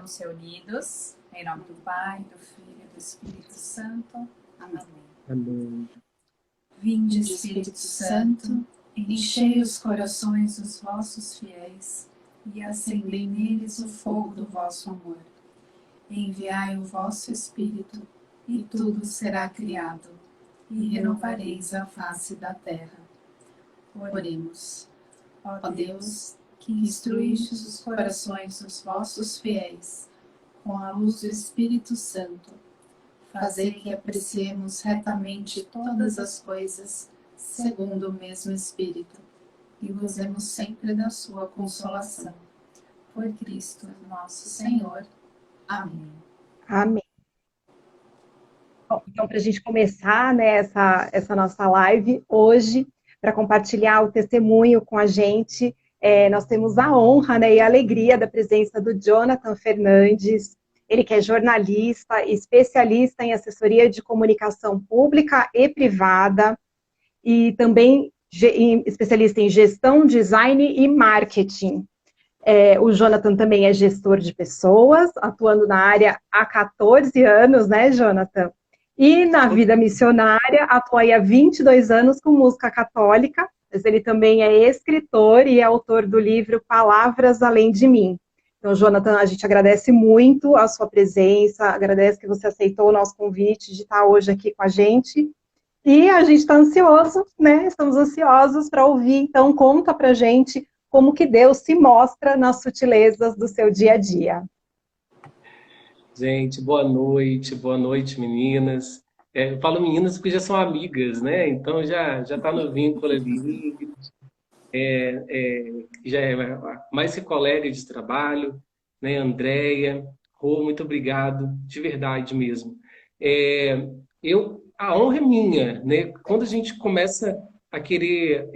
estamos reunidos, em nome do Pai, do Filho e do Espírito Santo. Amém. Amém. Vinde, Espírito Santo, enchei os corações dos vossos fiéis e acendei neles o fogo do vosso amor. Enviai o vosso Espírito, e tudo será criado, e renovareis a face da terra. Oremos. Ó Deus, que instruístes os corações dos vossos fiéis com a luz do Espírito Santo, fazei que apreciemos retamente todas as coisas segundo o mesmo Espírito e gozemos sempre da sua consolação. Por Cristo nosso Senhor. Amém. Amém. Bom, então, para a gente começar, né, essa nossa live hoje, para compartilhar o testemunho com a gente, nós temos a honra, né, e a alegria da presença do Jonathan Fernandes. Ele que é jornalista, especialista em assessoria de comunicação pública e privada, e também especialista em gestão, design e marketing. O Jonathan também é gestor de pessoas, atuando na área há 14 anos, né, Jonathan? E na vida missionária, atua há 22 anos com música católica, mas ele também é escritor e é autor do livro Palavras Além de Mim. Então, Jonathan, a gente agradece muito a sua presença, agradece que você aceitou o nosso convite de estar hoje aqui com a gente. E a gente está ansioso, né? Estamos ansiosos para ouvir, então conta para a gente como que Deus se mostra nas sutilezas do seu dia a dia. Gente, boa noite, meninas. Eu falo meninas porque já são amigas, né? Então já tá no vínculo ali. Já é mais que colega de trabalho, né? Andréia, Rô, muito obrigado, de verdade mesmo. A honra é minha, né? Quando a gente começa a querer,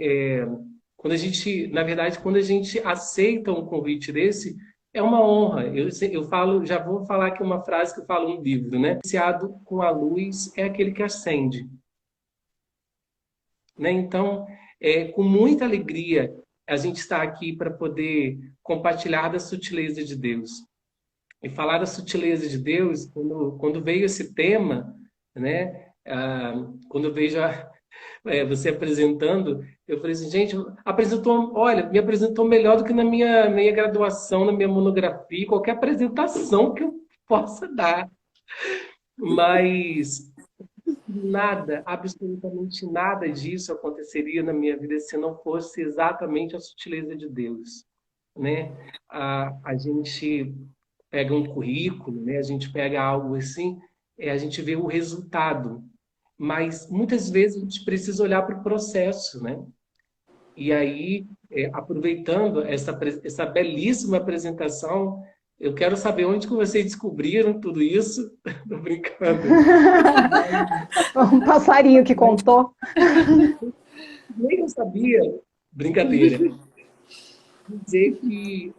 quando a gente aceita um convite desse, é uma honra. Eu falo, já vou falar aqui uma frase que eu falo no livro, né? Iniciado com a luz é aquele que acende. Né? Então, com muita alegria, a gente está aqui para poder compartilhar da sutileza de Deus. E falar da sutileza de Deus, quando veio esse tema, né? Quando eu vejo você apresentando, eu falei assim, gente, me apresentou melhor do que na minha graduação, na minha monografia, qualquer apresentação que eu possa dar. Mas nada, absolutamente nada disso aconteceria na minha vida se não fosse exatamente a sutileza de Deus, né? A gente pega um currículo, né? A gente pega algo assim, a gente vê o resultado, mas muitas vezes a gente precisa olhar para o processo, né? E aí, aproveitando essa belíssima apresentação, eu quero saber onde que vocês descobriram tudo isso. Tô brincando. Um passarinho que contou. Nem eu sabia. Brincadeira. Dizer que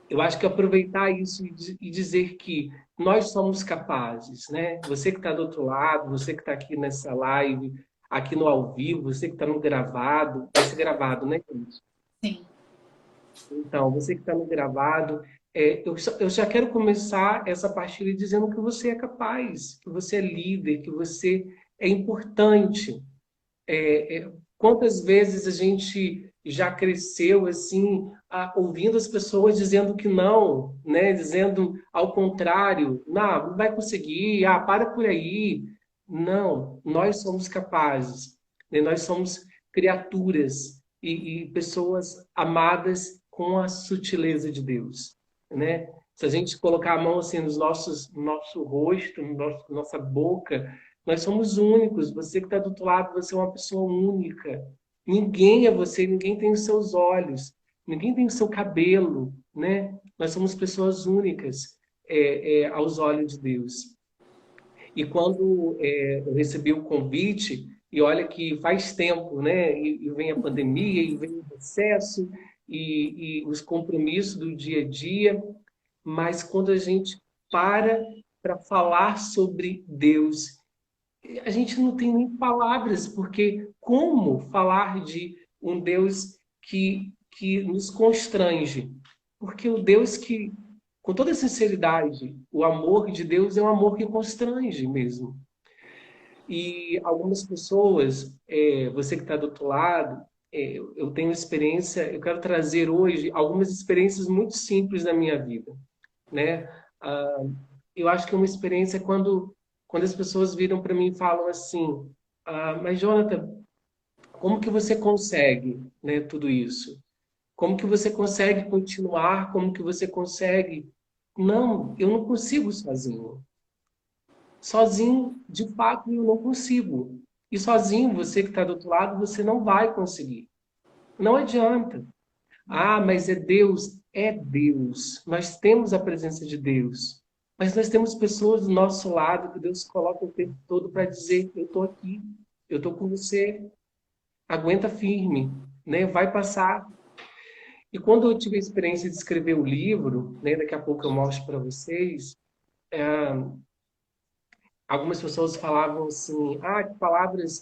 eu acho que aproveitar isso e dizer que nós somos capazes, né? Você que está do outro lado, você que está aqui nessa live, aqui no ao vivo, você que está no gravado, vai ser gravado, né, gente? Sim. Então, você que está no gravado, eu já quero começar essa partilha dizendo que você é capaz, que você é líder, que você é importante. Quantas vezes a gente já cresceu assim, ouvindo as pessoas dizendo que não, né? Dizendo ao contrário, não vai conseguir, para por aí. Não, nós somos capazes, né? Nós somos criaturas e pessoas amadas com a sutileza de Deus, né? Se a gente colocar a mão assim no nosso rosto, nossa boca, nós somos únicos. Você que está do outro lado, você é uma pessoa única. Ninguém é você, ninguém tem os seus olhos, ninguém tem o seu cabelo, né? Nós somos pessoas únicas aos olhos de Deus. E quando eu recebi o convite, e olha que faz tempo, né? E vem a pandemia, e vem o recesso, e os compromissos do dia a dia, mas quando a gente para falar sobre Deus, a gente não tem nem palavras, porque como falar de um Deus que nos constrange? Porque o Deus que com toda sinceridade, o amor de Deus é um amor que constrange mesmo. E algumas pessoas, você que está do outro lado, eu tenho experiência, eu quero trazer hoje algumas experiências muito simples da minha vida, né? Ah, eu acho que uma experiência é quando as pessoas viram para mim e falam assim, mas Jonathan, como que você consegue, né, tudo isso? Como que você consegue continuar? Como que você consegue? Não, eu não consigo sozinho. Sozinho, de fato, eu não consigo. E sozinho, você que está do outro lado, você não vai conseguir. Não adianta. Ah, mas é Deus. É Deus. Nós temos a presença de Deus. Mas nós temos pessoas do nosso lado que Deus coloca o tempo todo para dizer: eu estou aqui, eu estou com você, aguenta firme, né? Vai passar. E quando eu tive a experiência de escrever o livro, né, daqui a pouco eu mostro para vocês, algumas pessoas falavam assim, que palavras,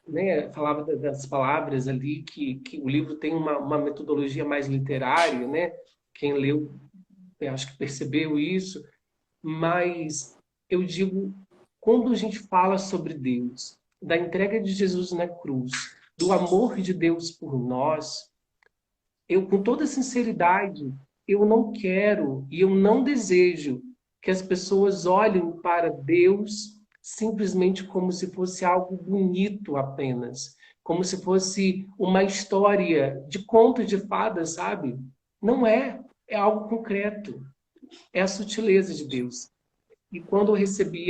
né, falava das palavras ali, que o livro tem uma metodologia mais literária, né? Quem leu, eu acho que percebeu isso, mas eu digo, quando a gente fala sobre Deus, da entrega de Jesus na cruz, do amor de Deus por nós, eu, com toda sinceridade, eu não quero e eu não desejo que as pessoas olhem para Deus simplesmente como se fosse algo bonito apenas, como se fosse uma história de conto de fadas, sabe? Não é, é algo concreto, é a sutileza de Deus. E quando eu recebi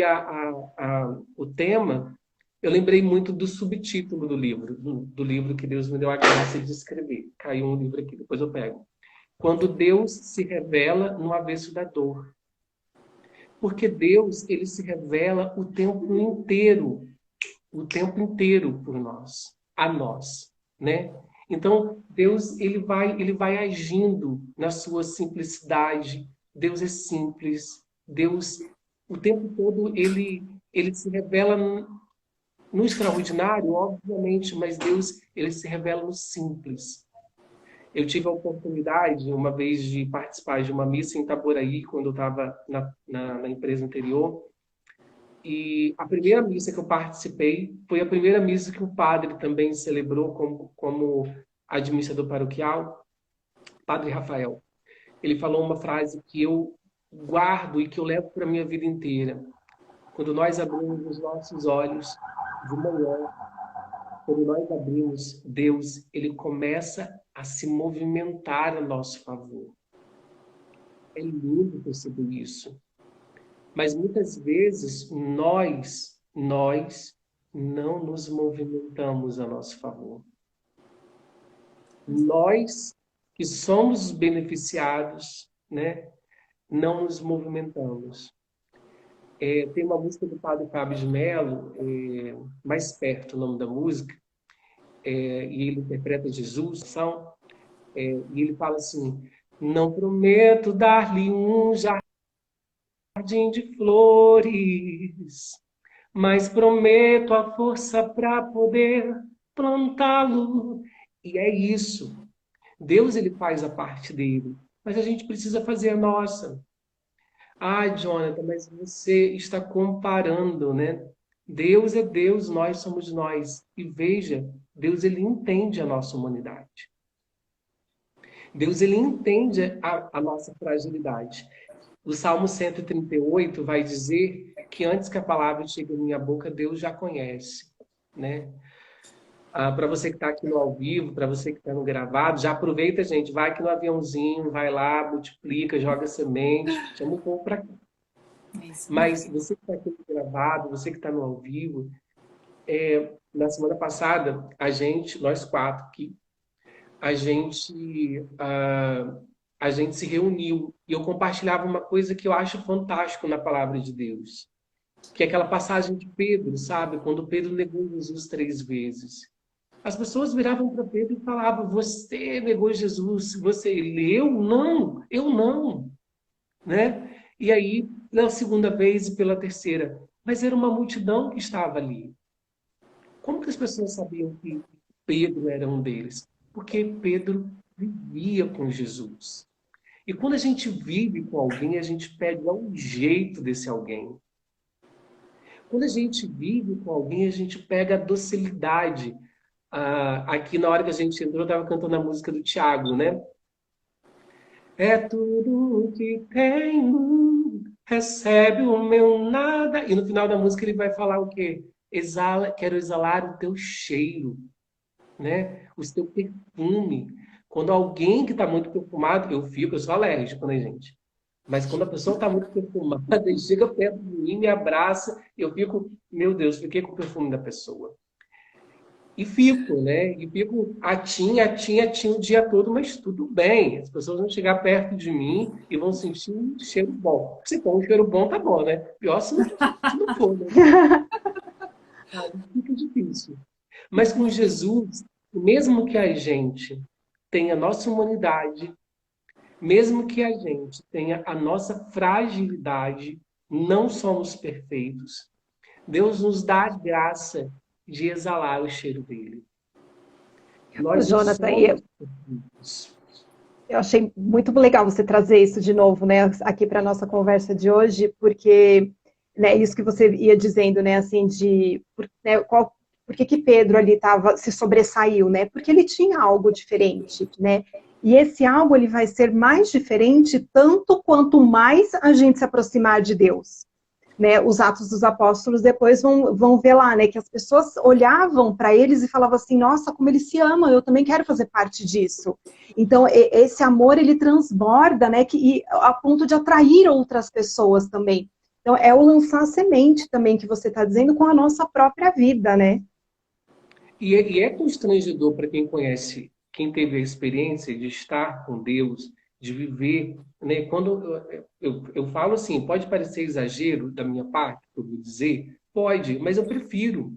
o tema, eu lembrei muito do subtítulo do livro, do livro que Deus me deu a graça de escrever. Caiu um livro aqui, depois eu pego. Quando Deus se revela no avesso da dor. Porque Deus, ele se revela o tempo inteiro por nós, a nós, né? Então, Deus, ele vai agindo na sua simplicidade. Deus é simples. Deus, o tempo todo, ele se revela no extraordinário, obviamente, mas Deus, ele se revela no simples. Eu tive a oportunidade, uma vez, de participar de uma missa em Itaboraí, quando eu estava na empresa anterior. E a primeira missa que eu participei foi a primeira missa que o padre também celebrou como administrador paroquial, Padre Rafael. Ele falou uma frase que eu guardo e que eu levo para a minha vida inteira. Quando nós abrimos os nossos olhos de manhã, quando nós abrimos, Deus, ele começa a se movimentar a nosso favor. É lindo perceber isso. Mas muitas vezes nós não nos movimentamos a nosso favor. Nós que somos beneficiados, né, não nos movimentamos. Tem uma música do Padre Fábio de Mello, Mais Perto, o nome da música, e ele interpreta Jesus, e ele fala assim: não prometo dar-lhe um jardim de flores, mas prometo a força para poder plantá-lo. E é isso. Deus, ele faz a parte dele, mas a gente precisa fazer a nossa. Ah, Jonathan, mas você está comparando, né? Deus é Deus, nós somos nós. E veja, Deus, ele entende a nossa humanidade. Deus, ele entende a nossa fragilidade. O Salmo 138 vai dizer que antes que a palavra chegue à minha boca, Deus já conhece, né? Para você que está aqui no ao vivo, para você que está no gravado, já aproveita, gente, vai aqui no aviãozinho, vai lá, multiplica, joga semente, chama o povo para cá. Mas você que está aqui no gravado, você que está no ao vivo, na semana passada, nós quatro aqui, a gente, a gente se reuniu e eu compartilhava uma coisa que eu acho fantástico na palavra de Deus, que é aquela passagem de Pedro, sabe? Quando Pedro negou Jesus 3 vezes. As pessoas viravam para Pedro e falavam: você negou Jesus, você leu? Não, eu não, né? E aí, na segunda vez e pela terceira, mas era uma multidão que estava ali. Como que as pessoas sabiam que Pedro era um deles? Porque Pedro vivia com Jesus. E quando a gente vive com alguém, a gente pega o jeito desse alguém. Quando a gente vive com alguém, a gente pega a docilidade. Aqui, na hora que a gente entrou, eu estava cantando a música do Tiago, né? É tudo o que tenho, recebe o meu nada. E no final da música ele vai falar o quê? Exala, quero exalar o teu cheiro, né? O teu perfume. Quando alguém que está muito perfumado, eu sou alérgico, né, gente? Mas quando a pessoa está muito perfumada e chega perto de mim, me abraça, eu fico, meu Deus, fiquei com o perfume da pessoa. E fico, né? E fico atinha o dia todo, mas tudo bem. As pessoas vão chegar perto de mim e vão sentir um cheiro bom. Se for um cheiro bom, tá bom, né? Pior se não for, né? Aí fica difícil. Mas com Jesus, mesmo que a gente tenha a nossa humanidade, mesmo que a gente tenha a nossa fragilidade, não somos perfeitos. Deus nos dá a graça de exalar o cheiro dele. O Nós não Jonathan, somos perfeitos. eu achei muito legal você trazer isso de novo, né, aqui para a nossa conversa de hoje, porque, né, isso que você ia dizendo, né, assim, né, por que Pedro ali se sobressaiu, né, porque ele tinha algo diferente, né, e esse algo ele vai ser mais diferente tanto quanto mais a gente se aproximar de Deus. Né, os Atos dos Apóstolos depois vão ver lá, né, que as pessoas olhavam para eles e falavam assim, nossa, como eles se amam, eu também quero fazer parte disso. Então, esse amor, ele transborda, né, a ponto de atrair outras pessoas também. Então, é o lançar a semente também que você está dizendo com a nossa própria vida, né? E é constrangedor para quem conhece, quem teve a experiência de estar com Deus, de viver, né? Quando eu falo assim, pode parecer exagero da minha parte, que eu vou dizer, pode, mas eu prefiro.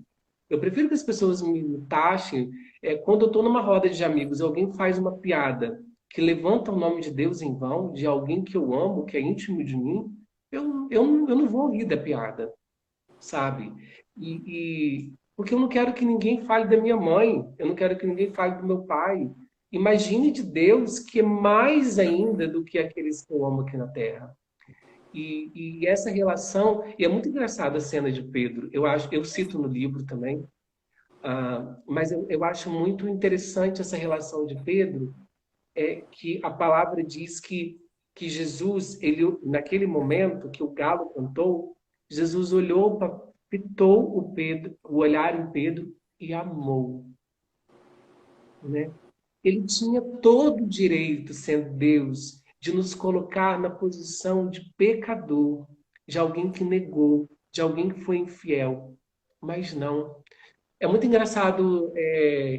Eu prefiro que as pessoas me taxem. Quando eu estou numa roda de amigos, alguém faz uma piada que levanta o nome de Deus em vão, de alguém que eu amo, que é íntimo de mim, eu não vou rir da piada, sabe? Porque eu não quero que ninguém fale da minha mãe, eu não quero que ninguém fale do meu pai. Imagine de Deus que é mais ainda do que aqueles que eu amo aqui na Terra. E essa relação, e é muito engraçada a cena de Pedro. Eu cito no livro também, mas eu acho muito interessante essa relação de Pedro, que a palavra diz que Jesus, ele, naquele momento que o galo cantou, Jesus olhou, fitou o olhar em Pedro e amou, né? Ele tinha todo o direito, sendo Deus, de nos colocar na posição de pecador, de alguém que negou, de alguém que foi infiel. Mas não. É muito engraçado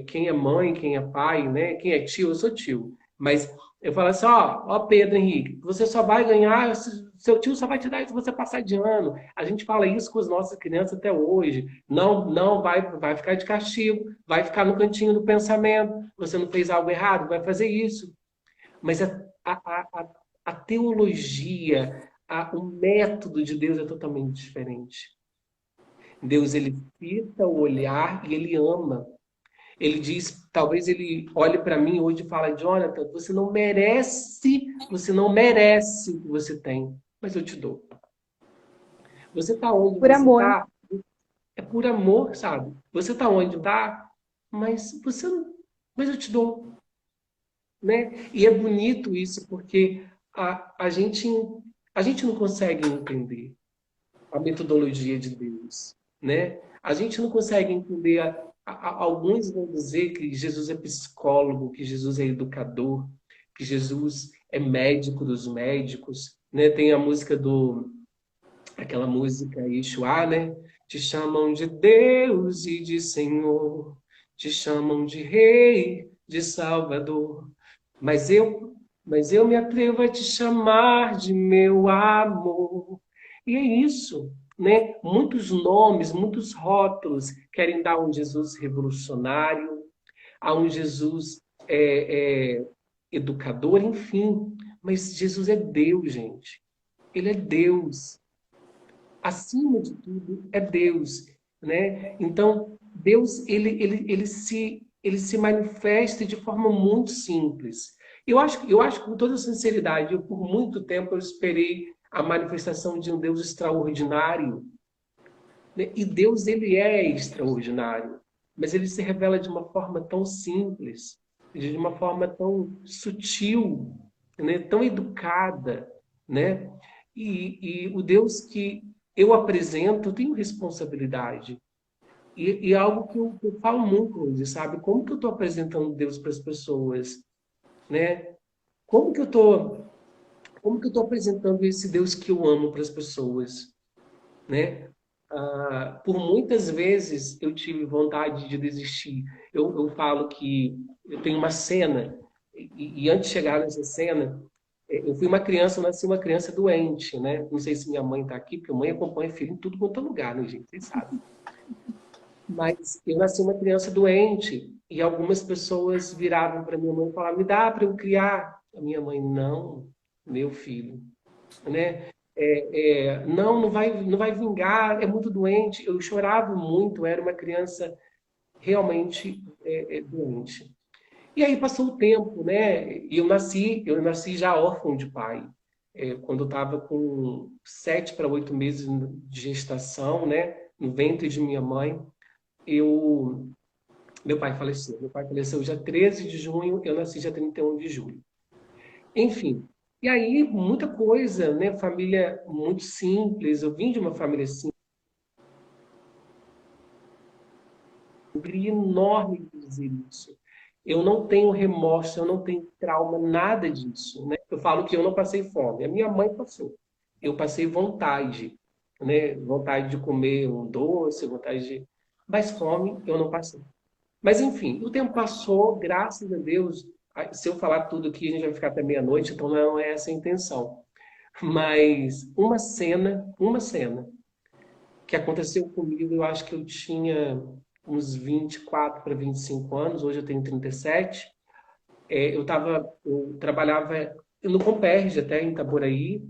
quem é mãe, quem é pai, né? Quem é tio, eu sou tio. Mas eu falo assim, ó Pedro Henrique, você só vai ganhar, seu tio só vai te dar isso se você passar de ano. A gente fala isso com as nossas crianças até hoje. Não, não vai ficar de castigo, vai ficar no cantinho do pensamento. Você não fez algo errado, vai fazer isso. Mas a teologia, o método de Deus é totalmente diferente. Deus, ele fita o olhar e ele ama. Ele diz, talvez ele olhe para mim hoje e fala, Jonathan, você não merece o que você tem, mas eu te dou. Você está onde Por você amor. está, é por amor, sabe? Você está onde está, mas você não, mas eu te dou, né? E é bonito isso porque a gente não consegue entender a metodologia de Deus, né? A gente não consegue entender. Alguns vão dizer que Jesus é psicólogo, que Jesus é educador, que Jesus é médico dos médicos, né? Tem a música aquela música Yeshua, né? Te chamam de Deus e de Senhor, te chamam de Rei, de Salvador, mas eu me atrevo a te chamar de meu amor. E é isso, né? Muitos nomes, muitos rótulos querem dar um Jesus revolucionário, a um Jesus educador, enfim. Mas Jesus é Deus, gente. Ele é Deus. Acima de tudo, é Deus, né? Então, Deus, ele se manifesta de forma muito simples. Eu acho que com toda sinceridade, por muito tempo eu esperei a manifestação de um Deus extraordinário, né? E Deus, ele é extraordinário, mas ele se revela de uma forma tão simples, de uma forma tão sutil, né? Tão educada, né? E o Deus que eu apresento, eu tenho responsabilidade. E é algo que eu falo muito hoje, sabe? Como que eu estou apresentando Deus para as pessoas, né? Como que eu estou, como que eu estou apresentando esse Deus que eu amo para as pessoas, né? Por muitas vezes eu tive vontade de desistir. Eu falo que eu tenho uma cena, e antes de chegar nessa cena, eu fui uma criança, eu nasci uma criança doente, né? Não sei se minha mãe está aqui, porque a mãe acompanha filho em tudo quanto é lugar, né, gente? Vocês sabem. Mas eu nasci uma criança doente, e algumas pessoas viravam para minha mãe e falavam: me dá para eu criar? A minha mãe: não, meu filho, né? Não, não vai vingar, é muito doente. Eu chorava muito, era uma criança realmente doente. E aí passou o tempo, né? E eu nasci já órfão de pai. Quando eu estava com 7 para 8 meses de gestação, né? No ventre de minha mãe, eu, meu pai faleceu. Meu pai faleceu dia 13 de junho, eu nasci dia 31 de julho. Enfim, e aí muita coisa, né? Família muito simples. Eu vim de uma família simples, enorme de dizer isso. Eu não tenho remorso, eu não tenho trauma, nada disso, né? Eu falo que eu não passei fome. A minha mãe passou. Eu passei vontade, né? Vontade de comer um doce, vontade de... Mas fome eu não passei. Mas, enfim, o tempo passou, graças a Deus. Se eu falar tudo aqui, a gente vai ficar até meia-noite, então não é essa a intenção. Mas uma cena que aconteceu comigo, eu acho que eu tinha uns 24 para 25 anos, hoje eu tenho 37. Eu trabalhava no Comperj, até em Itaboraí,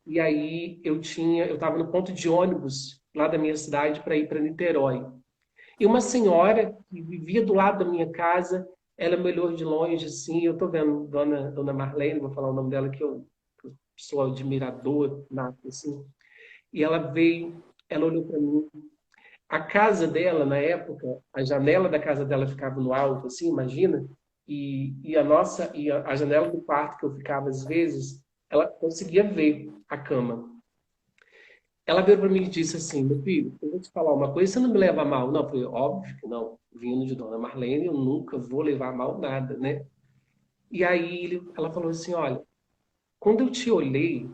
e aí eu estava no ponto de ônibus lá da minha cidade para ir para Niterói. E uma senhora que vivia do lado da minha casa, ela me olhou de longe, assim, eu estou vendo Dona Marlene, vou falar o nome dela, que eu sou admirador, nato, assim. E ela veio, ela olhou para mim. A casa dela, na época, a janela da casa dela ficava no alto, assim, imagina? E a janela do quarto que eu ficava, às vezes, ela conseguia ver a cama. Ela veio para mim e disse assim: meu filho, eu vou te falar uma coisa, você não me leva a mal? Não, eu falei: óbvio que não. Vindo de Dona Marlene, eu nunca vou levar a mal nada, né? E aí ela falou assim: olha, quando eu te olhei,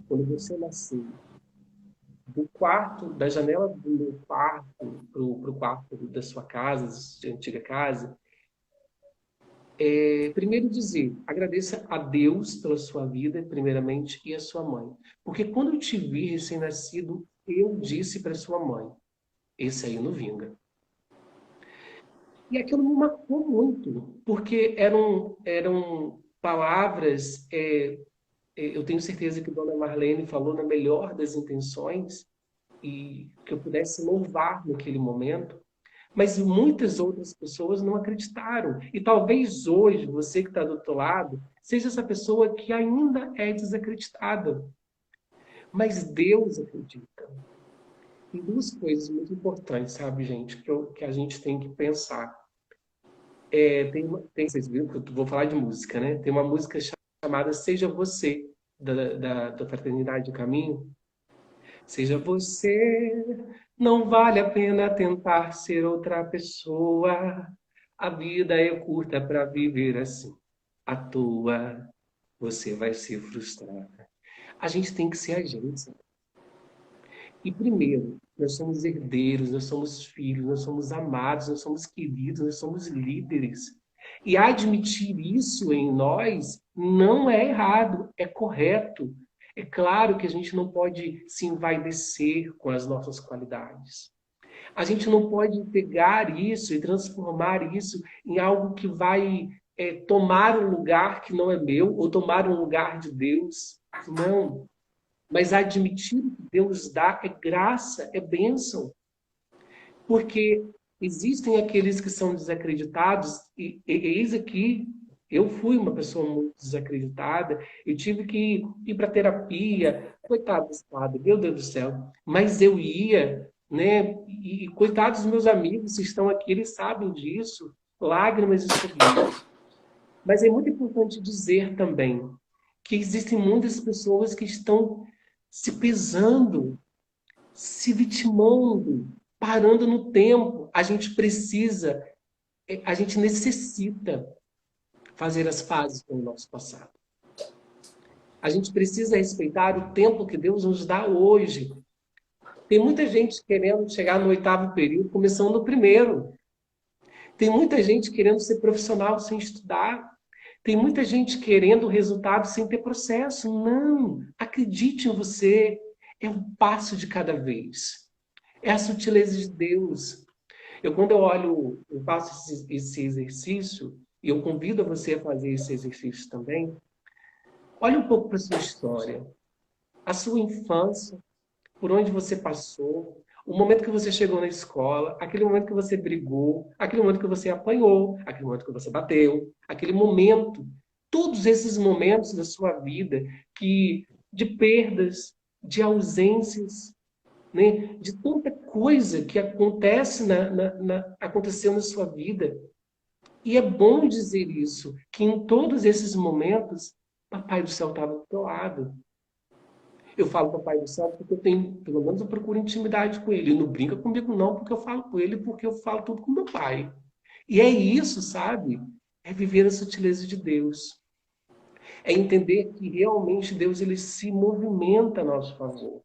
quando você nasceu, do quarto, da janela do meu quarto pro quarto da sua casa, da antiga casa, primeiro dizer, agradeça a Deus pela sua vida, primeiramente, e a sua mãe. Porque quando eu te vi recém-nascido, eu disse para sua mãe: esse aí não vinga. E aquilo me marcou muito, porque eram palavras, eu tenho certeza que Dona Marlene falou na melhor das intenções, e que eu pudesse louvar naquele momento, mas muitas outras pessoas não acreditaram. E talvez hoje, você que está do outro lado, seja essa pessoa que ainda é desacreditada. Mas Deus acredita. Tem duas coisas muito importantes, sabe, gente, que a gente tem que pensar. Vocês viram que eu vou falar de música, né? Tem uma música chamada Seja Você, da Fraternidade do Caminho. Seja você, não vale a pena tentar ser outra pessoa. A vida é curta para viver assim, à toa. Você vai se frustrar. A gente tem que ser a gente. E primeiro, nós somos herdeiros, nós somos filhos, nós somos amados, nós somos queridos, nós somos líderes. E admitir isso em nós não é errado, é correto. É claro que a gente não pode se envaidecer com as nossas qualidades. A gente não pode pegar isso e transformar isso em algo que vai tomar um lugar que não é meu ou tomar um lugar de Deus. Não. Mas admitir o que Deus dá é graça, é bênção. Porque existem aqueles que são desacreditados, e eis aqui Eu fui uma pessoa muito desacreditada, eu tive que ir para terapia, coitado desse padre, meu Deus do céu. Mas eu ia, né? E coitados dos meus amigos que estão aqui, eles sabem disso, lágrimas escorridas. Mas é muito importante dizer também que existem muitas pessoas que estão se pesando, se vitimando, parando no tempo. A gente necessita fazer as pazes com o nosso passado. A gente precisa respeitar o tempo que Deus nos dá hoje. Tem muita gente querendo chegar no 8º período, começando no 1º. Tem muita gente querendo ser profissional sem estudar. Tem muita gente querendo resultado sem ter processo. Não! Acredite em você. É um passo de cada vez. É a sutileza de Deus. Quando eu faço esse exercício, e eu convido você a fazer esse exercício também, olhe um pouco para a sua história, a sua infância, por onde você passou, o momento que você chegou na escola, aquele momento que você brigou, aquele momento que você apanhou, aquele momento que você bateu, aquele momento, todos esses momentos da sua vida de perdas, de ausências, né? De tanta coisa que aconteceu na sua vida. E é bom dizer isso, que em todos esses momentos, Papai do Céu estava do teu lado. Eu falo Papai do Céu porque pelo menos eu procuro intimidade com ele. Ele não brinca comigo não, porque eu falo com ele, porque eu falo tudo com meu pai. E é isso, sabe? É viver a sutileza de Deus. É entender que realmente Deus ele se movimenta a nosso favor.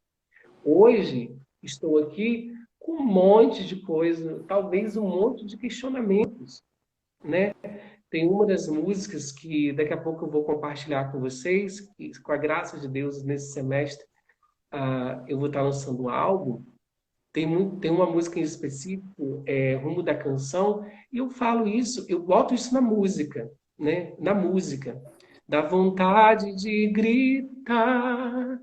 Hoje, estou aqui com um monte de coisa, talvez um monte de questionamentos, né? Tem uma das músicas que daqui a pouco eu vou compartilhar com vocês, que, com a graça de Deus, nesse semestre, eu vou estar lançando um álbum. Tem uma música em específico, Rumo da Canção, e eu falo isso, eu boto isso na música, né? Na música. Dá vontade de gritar,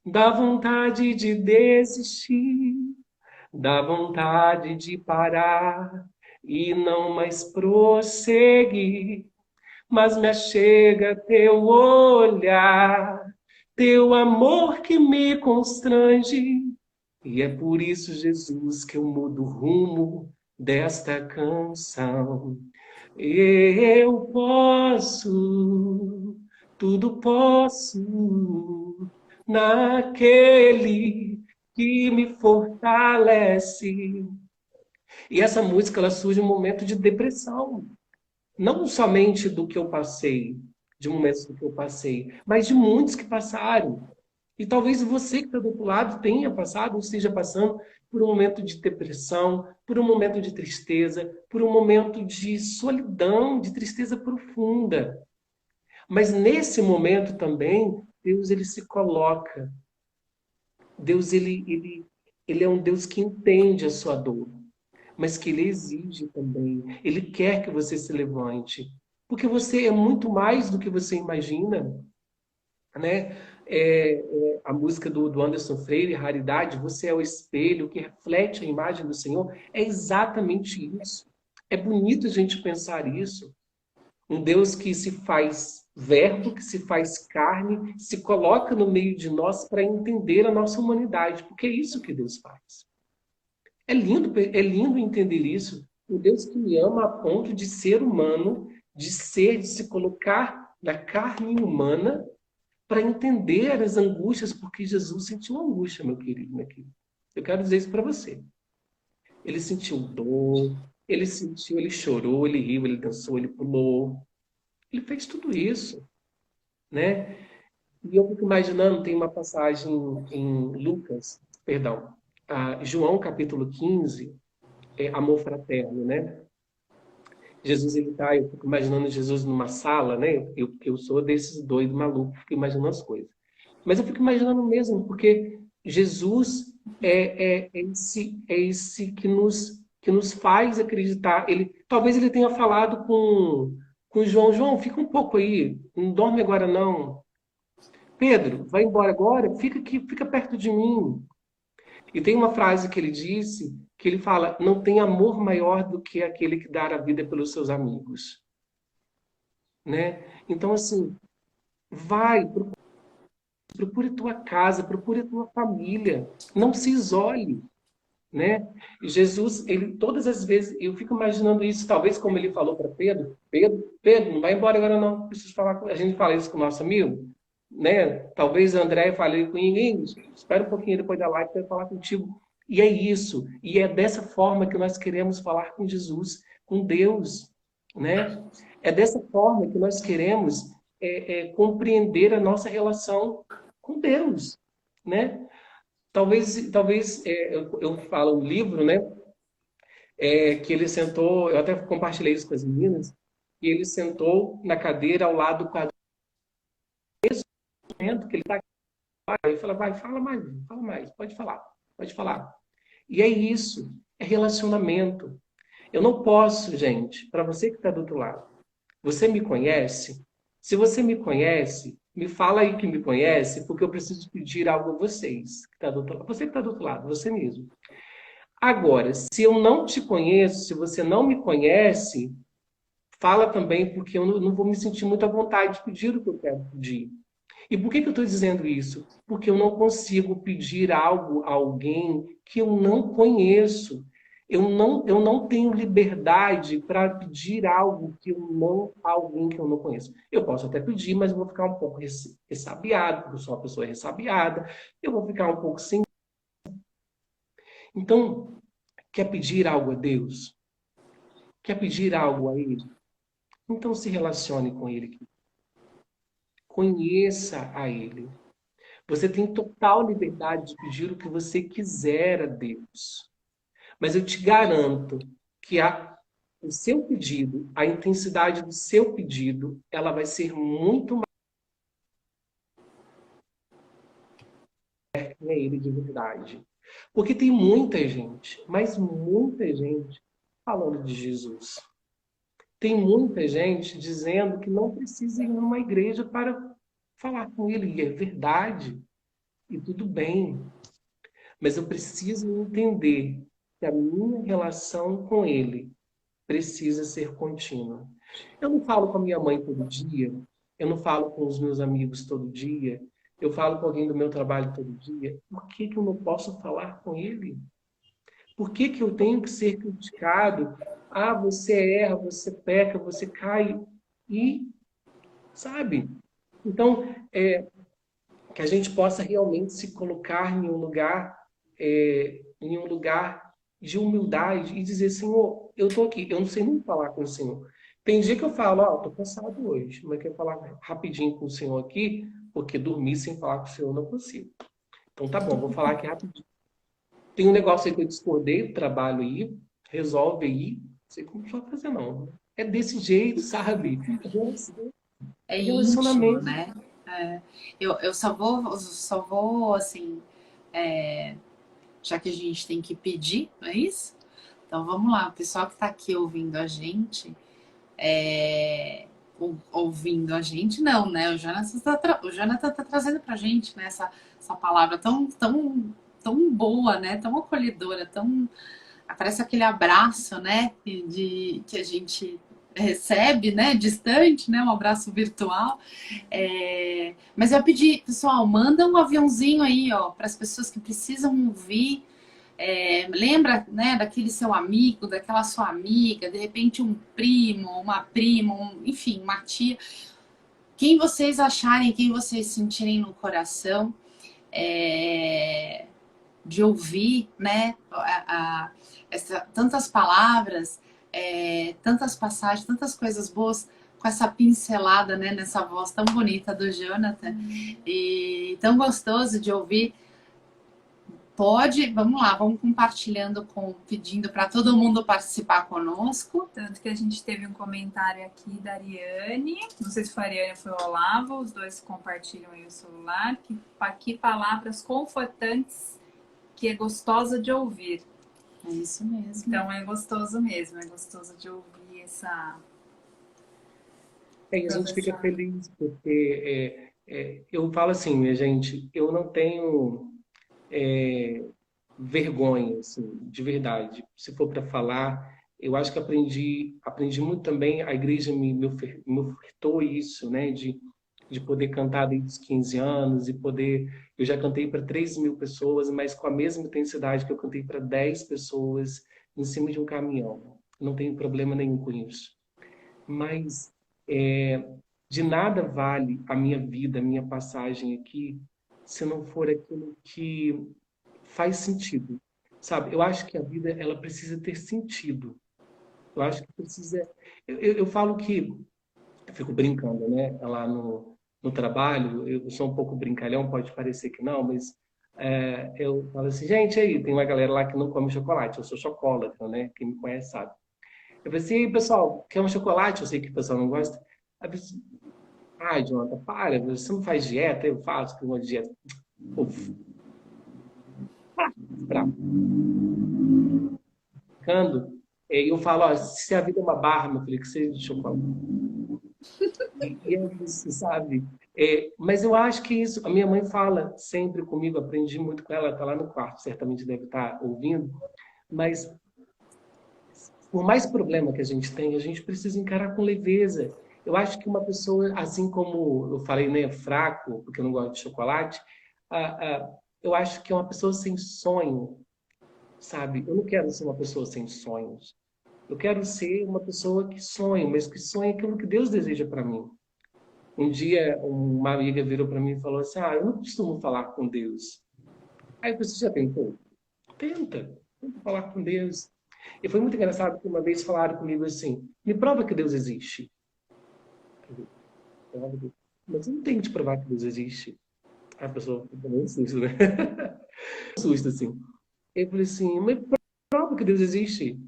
dá vontade de desistir, dá vontade de parar e não mais prosseguir. Mas me achega teu olhar, teu amor que me constrange. E é por isso, Jesus, que eu mudo o rumo desta canção. Eu posso, tudo posso, naquele que me fortalece. E essa música ela surge em um momento de depressão. Não somente do que eu passei, de momentos do que eu passei, mas de muitos que passaram. E talvez você que está do outro lado tenha passado ou esteja passando por um momento de depressão, por um momento de tristeza, por um momento de solidão, de tristeza profunda. Mas nesse momento também, Deus ele se coloca. Deus ele é um Deus que entende a sua dor, mas que ele exige também. Ele quer que você se levante, porque você é muito mais do que você imagina, né? A música do Anderson Freire, Raridade, você é o espelho que reflete a imagem do Senhor, é exatamente isso. É bonito a gente pensar isso. Um Deus que se faz verbo, que se faz carne, se coloca no meio de nós para entender a nossa humanidade, porque é isso que Deus faz. É lindo entender isso. Um Deus que me ama a ponto de ser humano, de se colocar na carne humana para entender as angústias, porque Jesus sentiu angústia, meu querido, minha querida. Eu quero dizer isso para você. Ele sentiu dor, ele chorou, ele riu, ele dançou, ele pulou. Ele fez tudo isso, né? E eu fico imaginando, tem uma passagem em Lucas, perdão, João capítulo 15, amor fraterno, né? Jesus, eu fico imaginando Jesus numa sala, né? Eu sou desses doidos malucos, fico imaginando as coisas. Mas eu fico imaginando mesmo, porque Jesus é esse que nos faz acreditar. Talvez ele tenha falado com João, João, fica um pouco aí, não dorme agora não. Pedro, vai embora agora, fica aqui, fica perto de mim. E tem uma frase que ele disse, que ele fala, não tem amor maior do que aquele que dá a vida pelos seus amigos. né? Então, assim, vai, procure tua casa, procure tua família, não se isole, né? E Jesus, ele todas as vezes, eu fico imaginando isso, talvez como ele falou para Pedro, Pedro, não vai embora agora não, preciso falar a gente fala isso com o nosso amigo, né? Talvez André fale com ninguém, espera um pouquinho depois da live para eu falar contigo. E é isso, e é dessa forma que nós queremos falar com Jesus, com Deus, né? É dessa forma que nós queremos compreender a nossa relação com Deus, né? Talvez eu falo um livro, né? Que ele sentou, eu até compartilhei isso com as meninas, e ele sentou na cadeira ao lado do quadro que ele está. Ele fala, vai, fala mais, pode falar. E é isso, é relacionamento. Eu não posso, gente, para você que está do outro lado, você me conhece? Se você me conhece, me fala aí que me conhece, porque eu preciso pedir algo a vocês, que tá do outro lado. Você que está do outro lado, você mesmo. Agora, se eu não te conheço, se você não me conhece, fala também, porque eu não vou me sentir muito à vontade de pedir o que eu quero pedir. E por que eu estou dizendo isso? Porque eu não consigo pedir algo a alguém que eu não conheço. Eu não tenho liberdade para pedir algo a alguém que eu não conheço. Eu posso até pedir, mas eu vou ficar um pouco ressabiado, porque eu sou uma pessoa ressabiada. Eu vou ficar um pouco sem. Então, quer pedir algo a Deus? Quer pedir algo a Ele? Então se relacione com Ele. Conheça a Ele. Você tem total liberdade de pedir o que você quiser a Deus. Mas eu te garanto que o seu pedido, a intensidade do seu pedido, ela vai ser muito mais a Ele de verdade. Porque tem muita gente, mas muita gente, falando de Jesus. Tem muita gente dizendo que não precisa ir numa igreja para falar com Ele. E é verdade. E tudo bem. Mas eu preciso entender que a minha relação com Ele precisa ser contínua. Eu não falo com a minha mãe todo dia, eu não falo com os meus amigos todo dia, eu falo com alguém do meu trabalho todo dia. Por que que eu não posso falar com Ele? Por que que eu tenho que ser criticado? Ah, você erra, você peca, você cai. E, sabe? Então, que a gente possa realmente se colocar em um lugar de humildade e dizer, Senhor, eu estou aqui, eu não sei nem falar com o Senhor. Tem dia que eu falo, ó, estou cansado hoje, mas quero falar rapidinho com o Senhor aqui, porque dormir sem falar com o Senhor eu não consigo. Então tá bom, vou falar aqui rapidinho. Tem um negócio aí que eu discordei do trabalho aí, resolve aí, não sei como só fazer não. É desse jeito, sabe? É É íntimo, relacionamento. né? É. Eu só vou, assim, já que a gente tem que pedir, não é isso? Então vamos lá, o pessoal que está aqui ouvindo a gente, ouvindo a gente, não, né? O Jonathan tá trazendo pra gente, né, essa palavra tão boa, né? Tão acolhedora, parece aquele abraço, né? Que a gente recebe, né? Distante, né? Um abraço virtual. Mas eu pedi, pessoal, manda um aviãozinho aí, ó, para as pessoas que precisam ouvir. Lembra, né, daquele seu amigo, daquela sua amiga, de repente um primo, uma prima, enfim, uma tia. Quem vocês acharem, quem vocês sentirem no coração de ouvir, né, tantas palavras, tantas passagens, tantas coisas boas com essa pincelada, né, nessa voz tão bonita do Jonathan e tão gostoso de ouvir. Vamos lá, vamos compartilhando, pedindo para todo mundo participar conosco. Tanto que a gente teve um comentário aqui da Ariane, não sei se foi a Ariane ou foi o Olavo, os dois compartilham aí o celular, que palavras confortantes que é gostosa de ouvir. É isso mesmo. Então é gostoso mesmo, é gostoso de ouvir essa... E a gente fica feliz, porque eu falo assim, minha gente, eu não tenho vergonha, assim, de verdade. Se for para falar, Eu acho que aprendi muito também, a igreja me ofertou isso, né? De poder cantar desde os 15 anos e poder... Eu já cantei para 3.000 pessoas, mas com a mesma intensidade que eu cantei para 10 pessoas em cima de um caminhão. Não tenho problema nenhum com isso. Mas de nada vale a minha vida, a minha passagem aqui, se não for aquilo que faz sentido, sabe? Eu acho que a vida, ela precisa ter sentido. Eu acho que precisa... Eu falo que... Eu fico brincando, né? Lá no trabalho, eu sou um pouco brincalhão, pode parecer que não, mas eu falo assim, gente, aí, tem uma galera lá que não come chocolate, eu sou chocolatra, né? Quem me conhece sabe. Eu falei assim, "E aí, pessoal, quer um chocolate?" Eu sei que o pessoal não gosta. Aí eu falei assim, ai, Jonathan, para, você não faz dieta? Eu faço, que uma dieta. Uf, bravo. Ficando, eu falo, ó, se a vida é uma barra, meu filho, que seja de chocolate. E é isso, sabe? Mas eu acho que isso, a minha mãe fala sempre comigo, aprendi muito com ela, está lá no quarto, certamente deve estar ouvindo, mas por mais problema que a gente tem, a gente precisa encarar com leveza. Eu acho que uma pessoa, assim como eu falei, né, fraco, porque eu não gosto de chocolate, eu acho que é uma pessoa sem sonho, sabe? Eu não quero ser uma pessoa sem sonhos. Eu quero ser uma pessoa que sonha, mas que sonha aquilo que Deus deseja para mim. Um dia, uma amiga virou para mim e falou assim, eu não costumo falar com Deus. Aí você já tentou? Tenta falar com Deus. E foi muito engraçado que uma vez falaram comigo assim, me prova que Deus existe. Mas eu não tenho que te provar que Deus existe. Aí a pessoa ficou meio susto, né? Susto, assim. Eu falei assim, mas prova que Deus existe.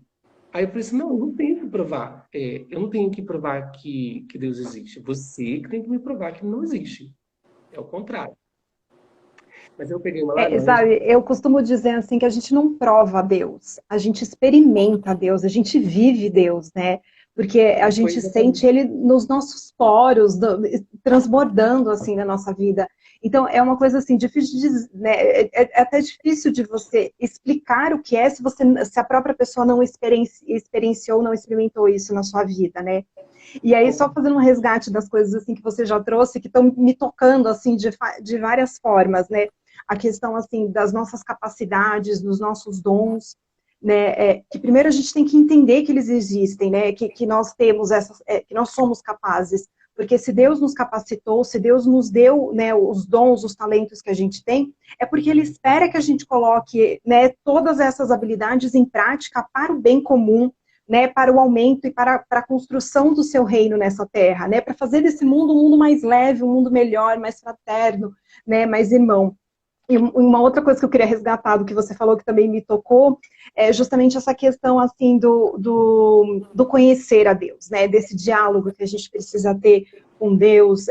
Aí eu falei assim, não, eu não tenho que provar. Eu não tenho que provar que Deus existe. Você que tem que me provar que não existe. É o contrário. Mas eu peguei uma laranja. Sabe, eu costumo dizer assim que a gente não prova Deus, a gente experimenta Deus, a gente vive Deus, né? Porque a Foi gente sente exatamente. Ele nos nossos poros, transbordando assim na nossa vida. Então é uma coisa assim difícil de, né? É até difícil de você explicar o que é se a própria pessoa não experienciou, não experimentou isso na sua vida, né? E aí só fazendo um resgate das coisas assim que você já trouxe, que estão me tocando assim de várias formas, né? A questão assim das nossas capacidades, dos nossos dons, né? Que primeiro a gente tem que entender que eles existem, né? Que nós temos essas, que nós somos capazes, porque se Deus nos capacitou, se Deus nos deu, né, os dons, os talentos que a gente tem, é porque Ele espera que a gente coloque, né, todas essas habilidades em prática para o bem comum, né, para o aumento e para a construção do seu reino nessa terra, né, para fazer desse mundo um mundo mais leve, um mundo melhor, mais fraterno, né, mais irmão. E uma outra coisa que eu queria resgatar do que você falou, que também me tocou, é justamente essa questão assim do conhecer a Deus, né? Desse diálogo que a gente precisa ter com Deus,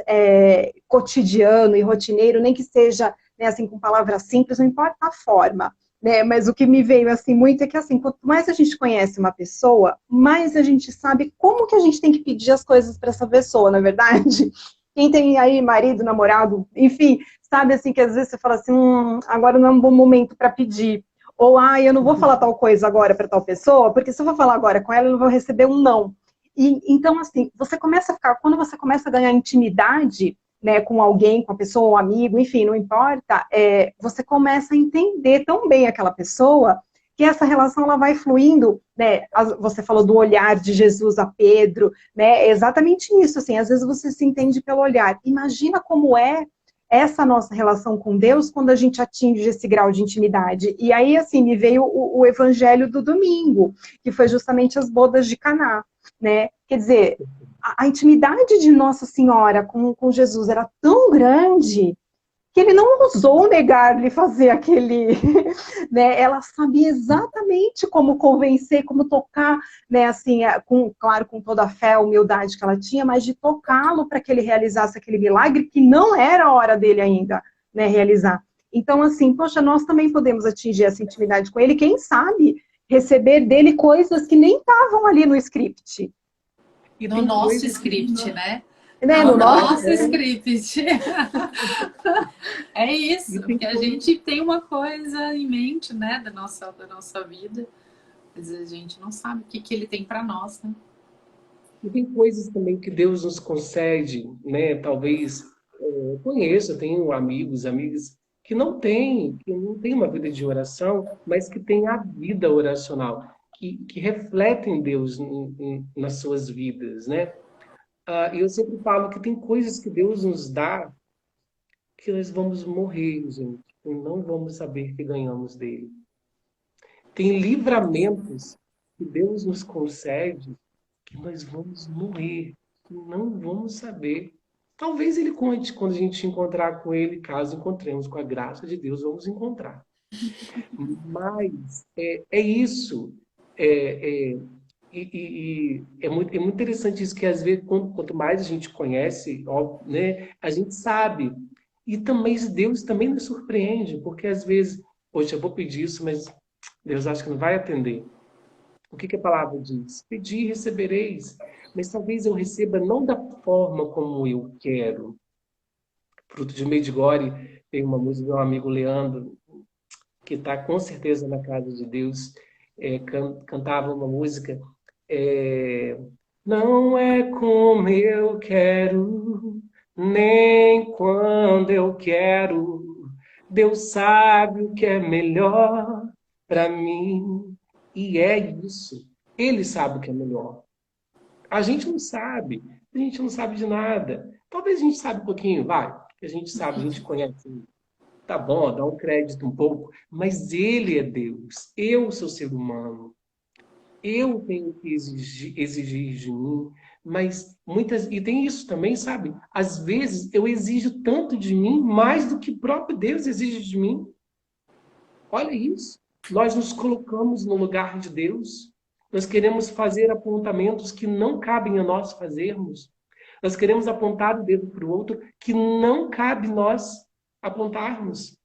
cotidiano e rotineiro, nem que seja, né, assim, com palavras simples, não importa a forma, né? Mas o que me veio assim muito é que assim, quanto mais a gente conhece uma pessoa, mais a gente sabe como que a gente tem que pedir as coisas para essa pessoa, na é verdade? Quem tem aí marido, namorado, enfim, sabe assim que às vezes você fala assim, agora não é um bom momento para pedir. Ou, eu não vou falar tal coisa agora para tal pessoa, porque se eu vou falar agora com ela, eu vou receber um não. E então, assim, quando você começa a ganhar intimidade, né, com alguém, com a pessoa, um amigo, enfim, não importa, você começa a entender tão bem aquela pessoa que essa relação ela vai fluindo, né? Você falou do olhar de Jesus a Pedro, né? É exatamente isso, assim, às vezes você se entende pelo olhar. Imagina como é essa nossa relação com Deus quando a gente atinge esse grau de intimidade. E aí, assim, me veio o evangelho do domingo, que foi justamente as bodas de Caná, né? Quer dizer, a intimidade de Nossa Senhora com Jesus era tão grande que ele não ousou negar-lhe fazer aquele, né? Ela sabia exatamente como convencer, como tocar, né? Assim, claro, com toda a fé, a humildade que ela tinha, mas de tocá-lo para que ele realizasse aquele milagre que não era a hora dele ainda, né? Realizar. Então, assim, poxa, nós também podemos atingir essa intimidade com ele. Quem sabe receber dele coisas que nem estavam ali no script. E no tem nosso coisas script, que... né? Né? No No nosso nosso script. É isso, E tem porque a coisas... gente tem uma coisa em mente, né, da nossa vida. a gente não sabe o que ele tem para nós, né? E tem coisas também que Deus nos concede, né? Talvez eu conheço, eu tenho amigos, amigas que não têm uma vida de oração, mas que têm a vida oracional, que refletem Deus nas suas vidas, né? E eu sempre falo que tem coisas que Deus nos dá que nós vamos morrer, gente, e não vamos saber que ganhamos dele. Tem livramentos que Deus nos concede que nós vamos morrer, que não vamos saber. Talvez ele conte quando a gente encontrar com ele, caso encontremos com a graça de Deus, vamos encontrar. Mas é isso. É, é, é muito interessante isso, que às vezes, quanto mais a gente conhece, ó, né, a gente sabe. E também Deus também nos surpreende, porque às vezes, poxa, eu vou pedir isso, mas Deus acha que não vai atender. O que a palavra diz? Pedi e recebereis. Mas talvez eu receba não da forma como eu quero. Fruto de Medjugorje, tem uma música do meu amigo Leandro, que está com certeza na casa de Deus, cantava uma música, não é como eu quero, nem quando eu quero, Deus sabe o que é melhor para mim, e é isso. Ele sabe o que é melhor. A gente não sabe de nada. Talvez a gente saiba um pouquinho, vai, a gente sabe, a gente conhece. Tá bom, dá um crédito um pouco, mas ele é Deus. Eu sou ser humano. Eu tenho que exigir de mim, mas e tem isso também, sabe? Às vezes eu exijo tanto de mim, mais do que o próprio Deus exige de mim. Olha isso. Nós nos colocamos no lugar de Deus. Nós queremos fazer apontamentos que não cabem a nós fazermos. Nós queremos apontar o dedo para o outro que não cabe nós apontarmos,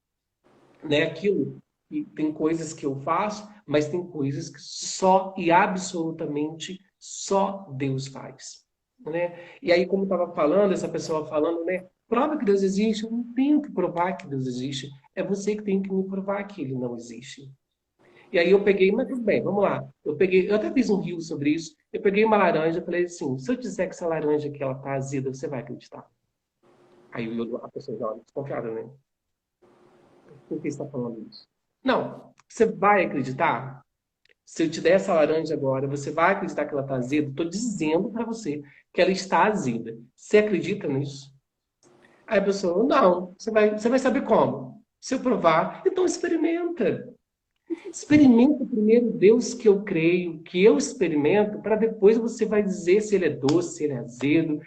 né? Aquilo. E tem coisas que eu faço, mas tem coisas que só e absolutamente só Deus faz, né? E aí, como estava falando, essa pessoa falando, né? Prova que Deus existe. Eu não tenho que provar que Deus existe. É você que tem que me provar que ele não existe. E aí eu peguei, mas tudo bem, vamos lá. Eu até fiz um reel sobre isso. Eu peguei uma laranja e falei assim, se eu disser que essa laranja aqui ela tá azeda, você vai acreditar? Aí a pessoa já olha desconfiada, né? Por que você está falando isso? Não, você vai acreditar? Se eu te der essa laranja agora, você vai acreditar que ela está azeda? Estou dizendo para você que ela está azeda. Você acredita nisso? Aí a pessoa, não, você vai saber como. Se eu provar, então experimenta. Experimenta primeiro Deus que eu creio, que eu experimento, para depois você vai dizer se ele é doce, se ele é azedo,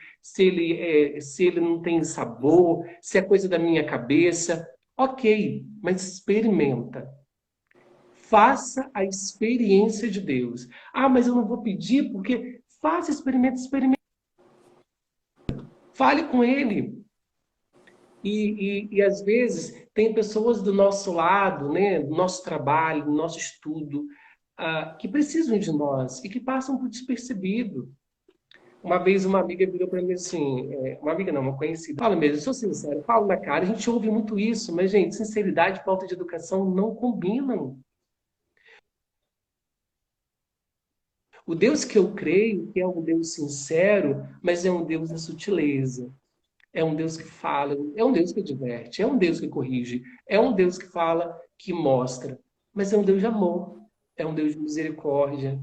se ele não tem sabor, se é coisa da minha cabeça. Ok, mas experimenta. Faça a experiência de Deus. Ah, mas eu não vou pedir porque faça, experimente. Fale com ele. E às vezes tem pessoas do nosso lado, né, do nosso trabalho, do nosso estudo, que precisam de nós e que passam por despercebido. Uma vez uma amiga virou para mim assim, uma amiga não, uma conhecida, fala mesmo, eu sou sincero, falo na cara, a gente ouve muito isso, mas, gente, sinceridade e falta de educação não combinam. O Deus que eu creio que é um Deus sincero, mas é um Deus da sutileza. É um Deus que fala, é um Deus que diverte, é um Deus que corrige, é um Deus que fala, que mostra. Mas é um Deus de amor, é um Deus de misericórdia,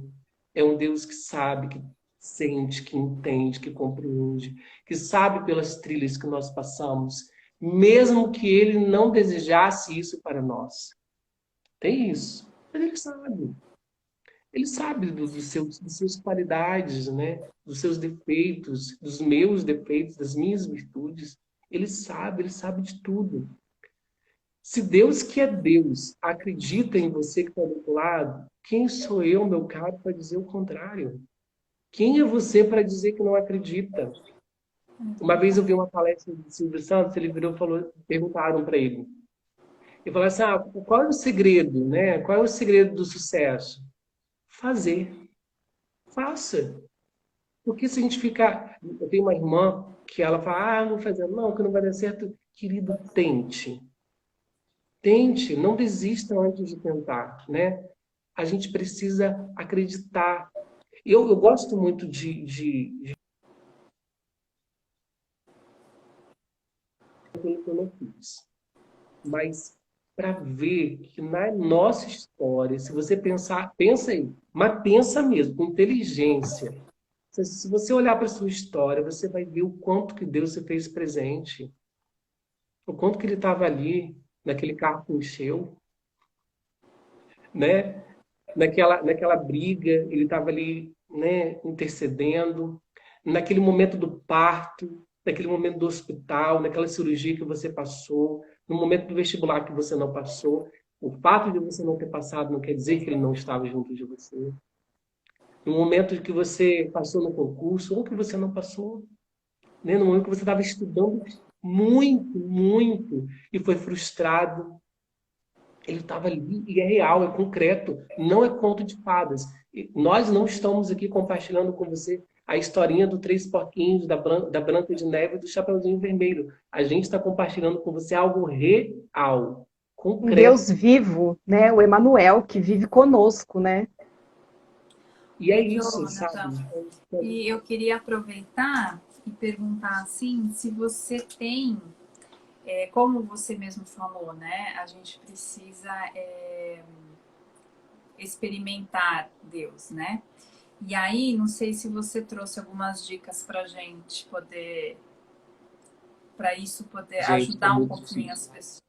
é um Deus que sabe, que sente, que entende, que compreende, que sabe pelas trilhas que nós passamos, mesmo que ele não desejasse isso para nós. Tem isso, mas ele sabe. Ele sabe das suas qualidades, né? Dos seus defeitos, dos meus defeitos, das minhas virtudes. Ele sabe de tudo. Se Deus, que é Deus, acredita em você que está do outro lado, quem sou eu, meu caro, para dizer o contrário? Quem é você para dizer que não acredita? Uma vez eu vi uma palestra do Silvio Santos, ele virou e falou, perguntaram para ele. Ele falou assim, qual é o segredo, né? Qual é o segredo do sucesso? Fazer. Faça. Porque se a gente ficar... Eu tenho uma irmã que ela fala, não vou fazer, não, que não vai dar certo. Querido, tente. Tente, não desista antes de tentar, né? a gente precisa acreditar. Eu gosto muito de aquilo que eu não fiz, mas para ver que na nossa história, se você pensar, pensa aí, mas pensa mesmo, com inteligência. Se você olhar para a sua história, você vai ver o quanto que Deus se fez presente, o quanto que ele estava ali, naquele carro que encheu, né? Naquela briga, ele estava ali, né, intercedendo, naquele momento do parto, naquele momento do hospital, naquela cirurgia que você passou, no momento do vestibular que você não passou. O fato de você não ter passado não quer dizer que ele não estava junto de você. No momento que você passou no concurso, ou que você não passou, né? No momento que você estava estudando muito, muito, e foi frustrado, ele estava ali e é real, é concreto, não é conto de fadas. E nós não estamos aqui compartilhando com você a historinha do Três Porquinhos, da Branca de Neve e do Chapeuzinho Vermelho. A gente está compartilhando com você algo real, Um concreto. Deus vivo, né? O Emanuel, que vive conosco, né? E é isso, Jonathan, sabe? e eu queria aproveitar e perguntar assim, se você tem, como você mesmo falou, né? A gente precisa experimentar Deus, né? E aí, não sei se você trouxe algumas dicas pra gente poder, para isso poder Gente, é ajudar um muito pouquinho chique. as pessoas.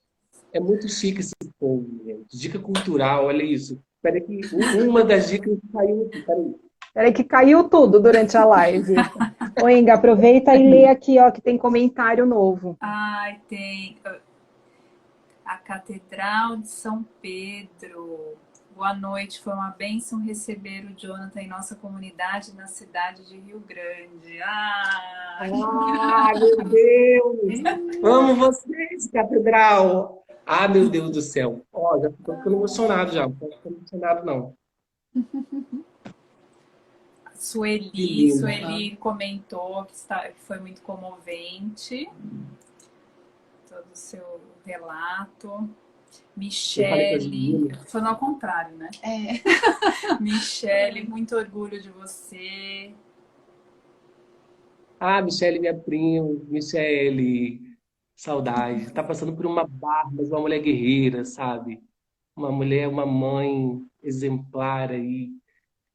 É muito chique esse povo, gente. Dica cultural, olha isso. Espera que uma das dicas caiu aqui, peraí. Peraí que caiu tudo durante a live. Ô, Inga, aproveita e lê aqui, ó, que tem comentário novo. Ai, tem a Catedral de São Pedro. Boa noite, foi uma bênção receber o Jonathan em nossa comunidade na cidade de Rio Grande. Ah, meu Deus! Amo vocês, Catedral! Ah, meu Deus do céu! Ó, já estou ficando emocionado já. Não estou ficando emocionado, não. Que lindo. Sueli comentou que foi muito comovente todo o seu relato. Eu falei com as Michele, meninas. foi no contrário, né? Michele, muito orgulho de você. Ah, Michele, minha prima, Michele, saudade. Tá passando por uma barra, mas uma mulher guerreira, sabe? Uma mulher, uma mãe exemplar aí.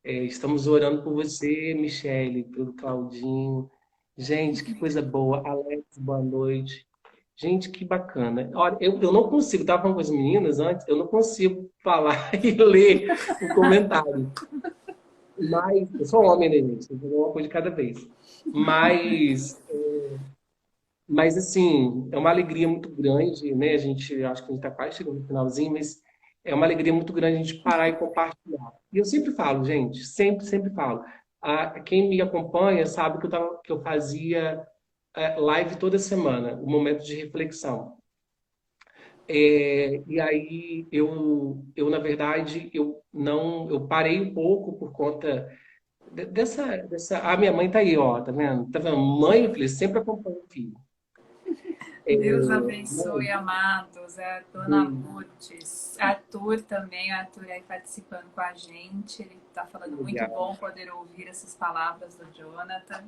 Estamos orando por você, Michele, pelo Claudinho. Gente, que coisa boa. Alex, boa noite. Gente, que bacana. Olha, eu não consigo, estava falando com as meninas antes, eu não consigo falar e ler o comentário. Mas, eu sou homem, né, gente? Eu vou uma coisa de cada vez. Mas, assim, é uma alegria muito grande, né? Acho que a gente está quase chegando no finalzinho, mas é uma alegria muito grande a gente parar e compartilhar. E eu sempre falo, gente, sempre falo. Quem me acompanha sabe que eu fazia live toda semana, um momento de reflexão. E aí na verdade, eu não, eu parei um pouco por conta dessa. A minha mãe tá aí, ó, tá vendo? Tá vendo? Mãe e filho sempre acompanha o filho. Deus Mãe, abençoe, amados. É a dona Lourdes. Arthur também, Arthur aí participando com a gente. Ele está falando muito obrigado. bom poder ouvir essas palavras do Jonathan.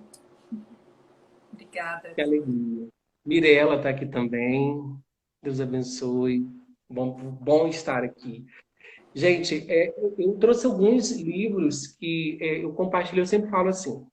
Obrigada. Que alegria. Mirela tá aqui também. Deus abençoe. Bom estar aqui. Gente, eu trouxe alguns livros que eu compartilho, eu sempre falo assim,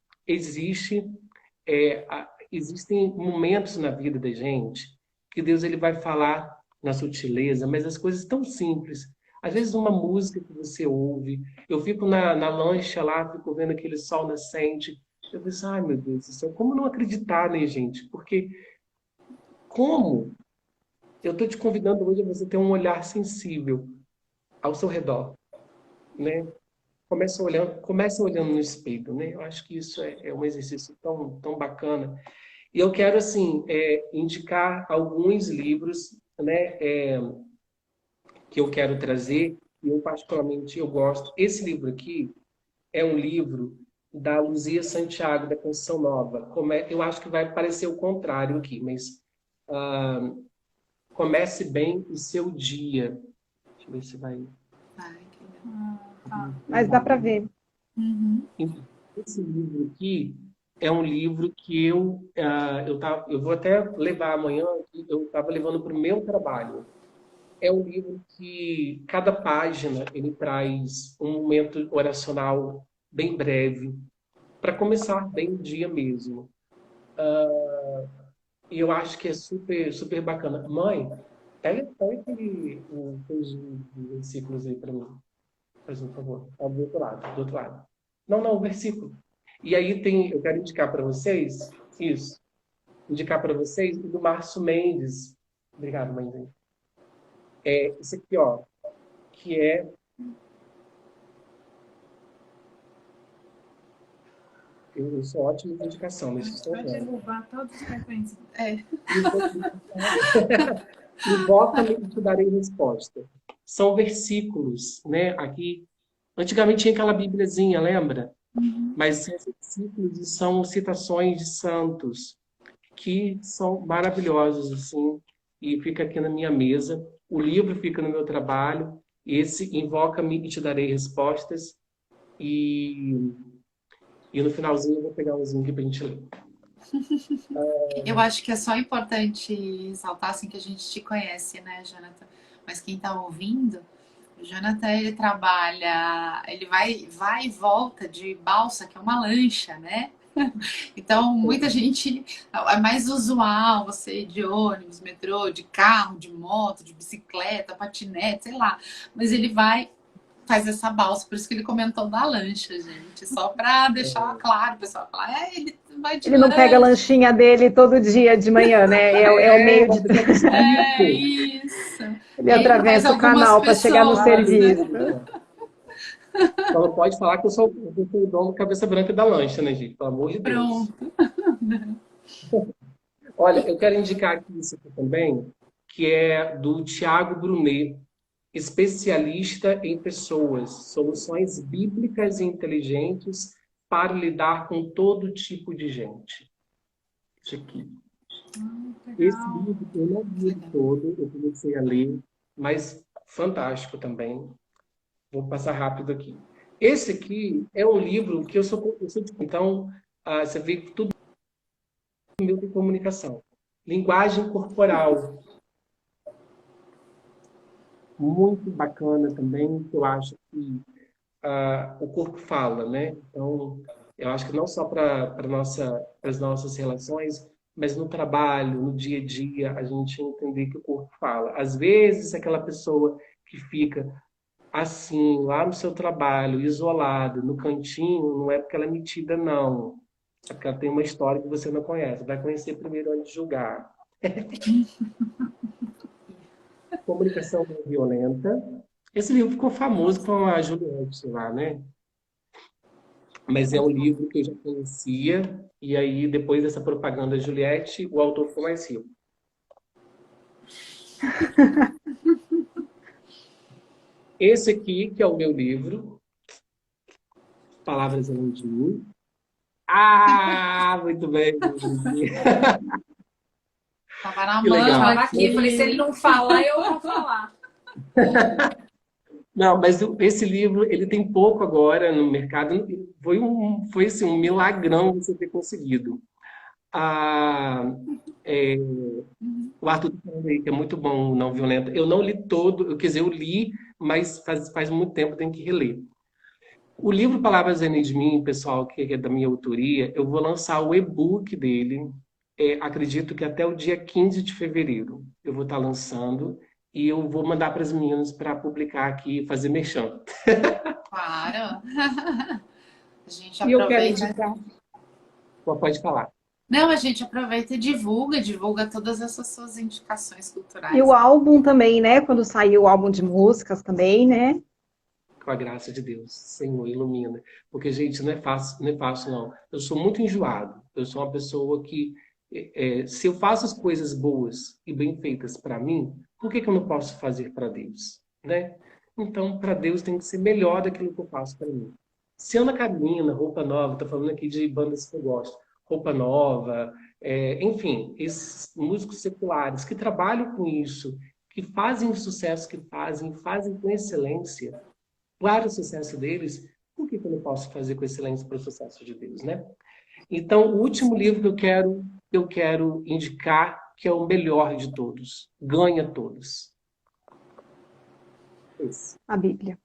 existem momentos na vida da gente que Deus ele vai falar na sutileza, mas as coisas tão simples. Às vezes uma música que você ouve, eu fico na lancha lá, fico vendo aquele sol nascente, eu penso, ai meu Deus do céu, como não acreditar, né, gente? Porque como? Eu estou te convidando hoje a você ter um olhar sensível ao seu redor, né? Comece olhando no espelho, né? Eu acho que isso é um exercício tão bacana. E eu quero, assim, indicar alguns livros, né, que eu quero trazer, e eu particularmente eu gosto. Esse livro aqui é um livro da Luzia Santiago, da Canção Nova. Eu acho que vai parecer o contrário aqui, mas ah, comece bem o seu dia. Deixa eu ver se vai... Ai, que legal. Mas dá para ver. Uhum. Esse livro aqui é um livro que eu vou até levar amanhã, eu estava levando para o meu trabalho. É um livro que cada página ele traz um momento oracional bem breve, para começar bem o dia mesmo. E eu acho que é super, super bacana. Mãe, pega os versículos aí para mim, por favor. Tá do outro lado, do outro lado. Não, não, o versículo. E aí eu quero indicar para vocês, isso, indicar para vocês o do Márcio Mendes. Obrigado, mãe. Esse aqui, ó, que é. Eu sou ótimo de indicação, mas estou Vai vendo. derrubar todos os cartões. Invoca-me e te darei resposta. São versículos, né? Aqui, antigamente tinha aquela bíbliazinha, lembra? Mas são versículos e são citações de santos que são maravilhosos, assim, e fica aqui na minha mesa. O livro fica no meu trabalho. Esse Invoca-me e te darei respostas. E no finalzinho eu vou pegar umzinho aqui pra gente ler. Eu acho que é só importante ressaltar assim, que a gente te conhece, né, Jonathan? Mas quem está ouvindo, o Jonathan ele trabalha, ele vai e volta de balsa, que é uma lancha, né? Então, muita gente, é mais usual você ir de ônibus, metrô, de carro, de moto, de bicicleta, patinete, sei lá. Mas ele faz essa balsa, por isso que ele comentou da lancha, gente. Só para deixar claro, o pessoal falar, ele vai de Ele não pega a lancha. lanchinha dele todo dia de manhã, né? É o meio de... É isso. Ele Ele faz atravessa o algumas canal para chegar no pessoas, né? serviço. Então não pode falar que eu sou o dono cabeça branca da lancha, né, gente? Pelo amor de Deus. Pronto. Olha, eu quero indicar aqui isso aqui também, que é do Tiago Brunet, especialista em pessoas, soluções bíblicas e inteligentes para lidar com todo tipo de gente. Isso aqui. Esse Legal. livro eu não li ele todo, eu comecei a ler, mas fantástico também. Vou passar rápido aqui. Esse aqui é um livro que eu sou então, você vê que tudo meu de comunicação. Linguagem corporal, muito bacana também, que eu acho que o corpo fala, né? Então, eu acho que não só para as nossas relações, mas no trabalho, no dia a dia, a gente entender que o corpo fala. Às vezes, aquela pessoa que fica assim, lá no seu trabalho, isolada, no cantinho, não é porque ela é metida, não. É porque ela tem uma história que você não conhece. Vai conhecer primeiro antes de julgar. Comunicação não violenta. Esse livro ficou famoso com a Juliette lá, né? Mas é um livro que eu já conhecia, e aí, depois dessa propaganda da Juliette, o autor ficou mais rico. Esse aqui, que é o meu livro, Palavras Além de Mim. Ah, muito bem. Tava na Que mão legal. Tava aqui, falei, se ele não falar, eu vou falar. Não, mas esse livro, ele tem pouco agora no mercado. Foi assim, um milagrão você ter conseguido. Ah, o Arthur tá falando aí que é muito bom, Não Violenta. Eu não li todo, quer dizer, eu li, mas faz muito tempo, tenho que reler. O livro Palavras Além de Mim, pessoal, que é da minha autoria, eu vou lançar o e-book dele, acredito que até o dia 15 de fevereiro eu vou estar lançando, e eu vou mandar para as meninas para publicar aqui e fazer merchan. claro. A gente E eu quero aproveita. indicar. Pode falar. Não, a gente aproveita e divulga todas essas suas indicações culturais. E o álbum também, né? Quando saiu o álbum de músicas também, né? Com a graça de Deus, Senhor, ilumina. Porque, gente, não é fácil, não é fácil, não. Eu sou muito enjoado. Eu sou uma pessoa que, se eu faço as coisas boas e bem feitas para mim, por que eu não posso fazer para Deus? Né? Então, para Deus tem que ser melhor daquilo que eu faço para mim. Se Ana Carolina, Roupa Nova, estou falando aqui de bandas que eu gosto, Roupa Nova, enfim, esses músicos seculares que trabalham com isso, que fazem o sucesso que fazem com excelência, para o sucesso deles, por que eu não posso fazer com excelência para o sucesso de Deus, né? Então, o último livro que eu quero indicar, que é o melhor de todos, Ganha Todos. Esse, A Bíblia.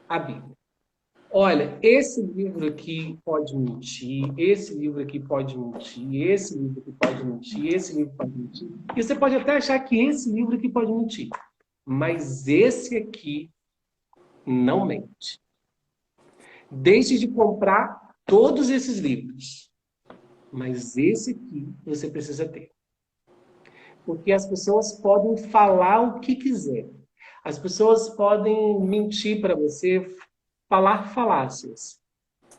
a Bíblia. Olha, esse livro aqui pode mentir, esse livro aqui pode mentir, esse livro aqui pode mentir, esse livro pode mentir. E você pode até achar que esse livro aqui pode mentir. Mas esse aqui não mente. Deixe de comprar todos esses livros. Mas esse aqui você precisa ter. Porque as pessoas podem falar o que quiser. As pessoas podem mentir para você, falar falácias.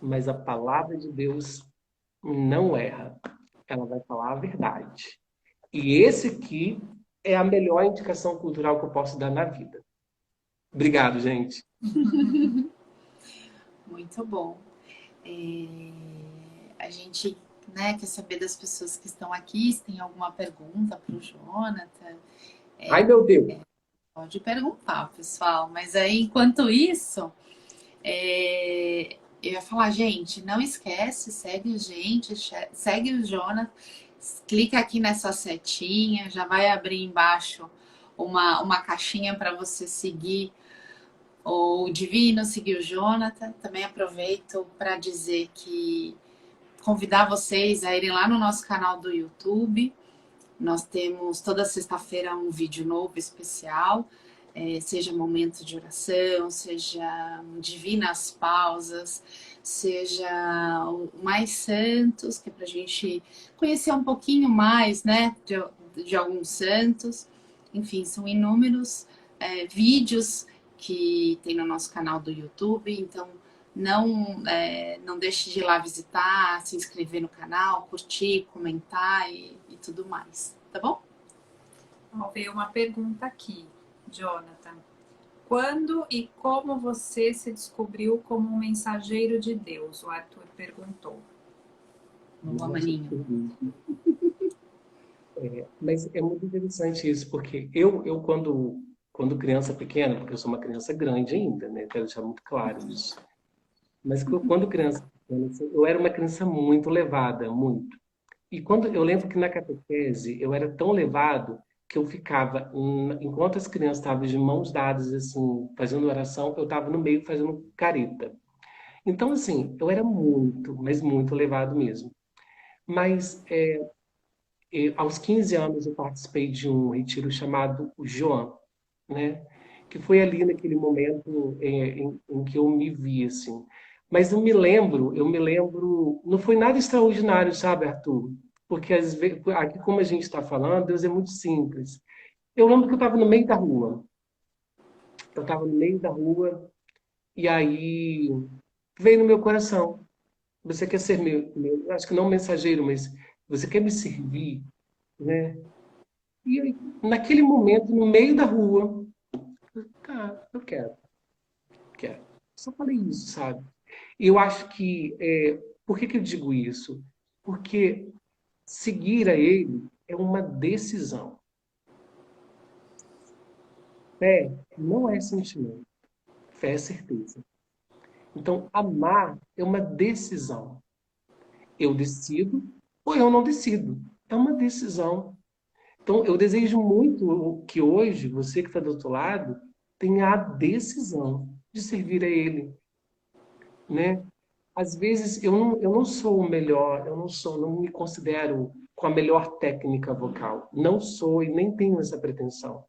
Mas a palavra de Deus não erra. Ela vai falar a verdade. E esse aqui é a melhor indicação cultural que eu posso dar na vida. Obrigado, gente. Muito bom. A gente, né, quer saber das pessoas que estão aqui, se tem alguma pergunta para o Jonathan. Ai, meu Deus. Pode perguntar, pessoal. Mas aí, enquanto isso, eu ia falar, gente, não esquece, segue a gente, segue o Jonathan, clica aqui nessa setinha, já vai abrir embaixo uma caixinha para você seguir o Divino, seguir o Jonathan. Também aproveito para dizer que convidar vocês a irem lá no nosso canal do YouTube. Nós temos toda sexta-feira um vídeo novo especial, seja momento de oração, seja divinas pausas, seja o Mais Santos, que é para a gente conhecer um pouquinho mais, né, de alguns santos. Enfim, são inúmeros vídeos que tem no nosso canal do YouTube, então não deixe de ir lá visitar, se inscrever no canal, curtir, comentar e tudo mais, tá bom? Veio uma pergunta aqui, Jonathan. Quando e como você se descobriu como um mensageiro de Deus? O Arthur perguntou. Boa, maninho. Mas é muito interessante isso, porque eu quando criança pequena, porque eu sou uma criança grande ainda, né? Quero deixar muito claro isso. Mas quando criança pequena, eu era uma criança muito levada, muito. E quando eu lembro que na catequese eu era tão levado que eu ficava, enquanto as crianças estavam de mãos dadas, assim, fazendo oração, eu estava no meio fazendo careta. Então, assim, eu era muito, mas muito levado mesmo. Mas aos 15 anos eu participei de um retiro chamado o Joan, né? Que foi ali naquele momento em que eu me vi, assim. Mas eu me lembro, não foi nada extraordinário, sabe, Arthur? Porque às vezes, aqui como a gente está falando, Deus é muito simples. Eu lembro que eu estava no meio da rua. Eu estava no meio da rua e aí veio no meu coração. Você quer ser acho que não mensageiro, mas você quer me servir, né? E aí, naquele momento, no meio da rua, tá, eu quero. Só falei isso, sabe? E eu acho que, por que eu digo isso? Porque seguir a ele é uma decisão. Fé não é sentimento, fé é certeza. Então, amar é uma decisão. Eu decido ou eu não decido. É uma decisão. Então, eu desejo muito que hoje, você que está do outro lado, tenha a decisão de servir a ele, né? Às vezes eu não sou o melhor, não me considero com a melhor técnica vocal. Não sou e nem tenho essa pretensão.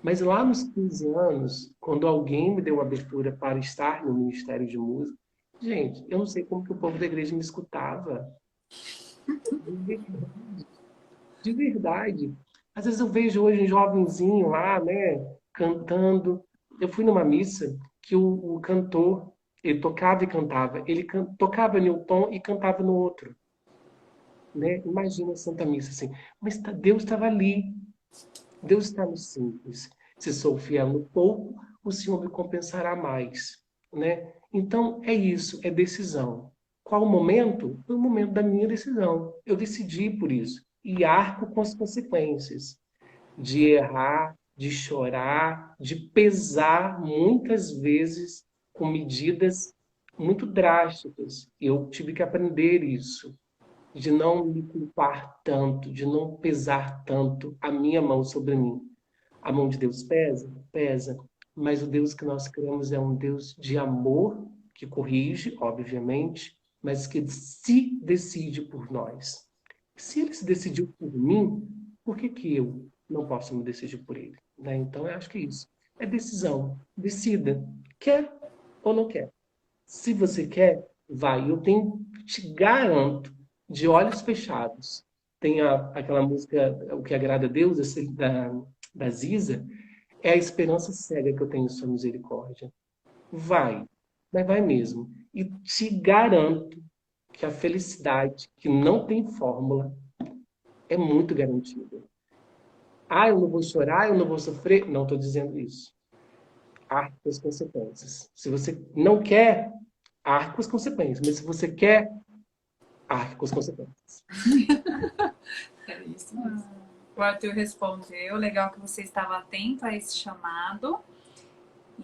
Mas lá nos 15 anos, quando alguém me deu abertura para estar no Ministério de Música, gente, eu não sei como que o povo da igreja me escutava. De verdade. Às vezes eu vejo hoje um jovenzinho lá, né, cantando. Eu fui numa missa que o cantor, ele tocava e cantava. Ele tocava em um tom e cantava no outro. Né? Imagina a Santa Missa assim. Mas Deus estava ali. Deus está no simples. Se sou fiel no pouco, o Senhor me compensará mais. Né? Então, é isso, é decisão. Qual o momento? Foi o momento da minha decisão. Eu decidi por isso. E arco com as consequências de errar, de chorar, de pesar muitas vezes com medidas muito drásticas. Eu tive que aprender isso, de não me culpar tanto, de não pesar tanto a minha mão sobre mim. A mão de Deus pesa? Pesa. Mas o Deus que nós cremos é um Deus de amor, que corrige, obviamente, mas que se decide por nós. Se ele se decidiu por mim, por que que eu não posso me decidir por ele? Né? Então, eu acho que é isso. É decisão. Decida. Quer ou não quer? Se você quer, vai. Te garanto, de olhos fechados. Tem aquela música O que agrada a Deus, da Ziza, é a esperança cega que eu tenho em sua misericórdia. Vai, mas vai mesmo. E te garanto que a felicidade, que não tem fórmula, é muito garantida. Ah, eu não vou chorar, eu não vou sofrer. Não estou dizendo isso. Arque com as consequências. Se você não quer, arque com as consequências. Mas se você quer, arque com as consequências. É isso mesmo. O Arthur respondeu, legal que você estava atento a esse chamado.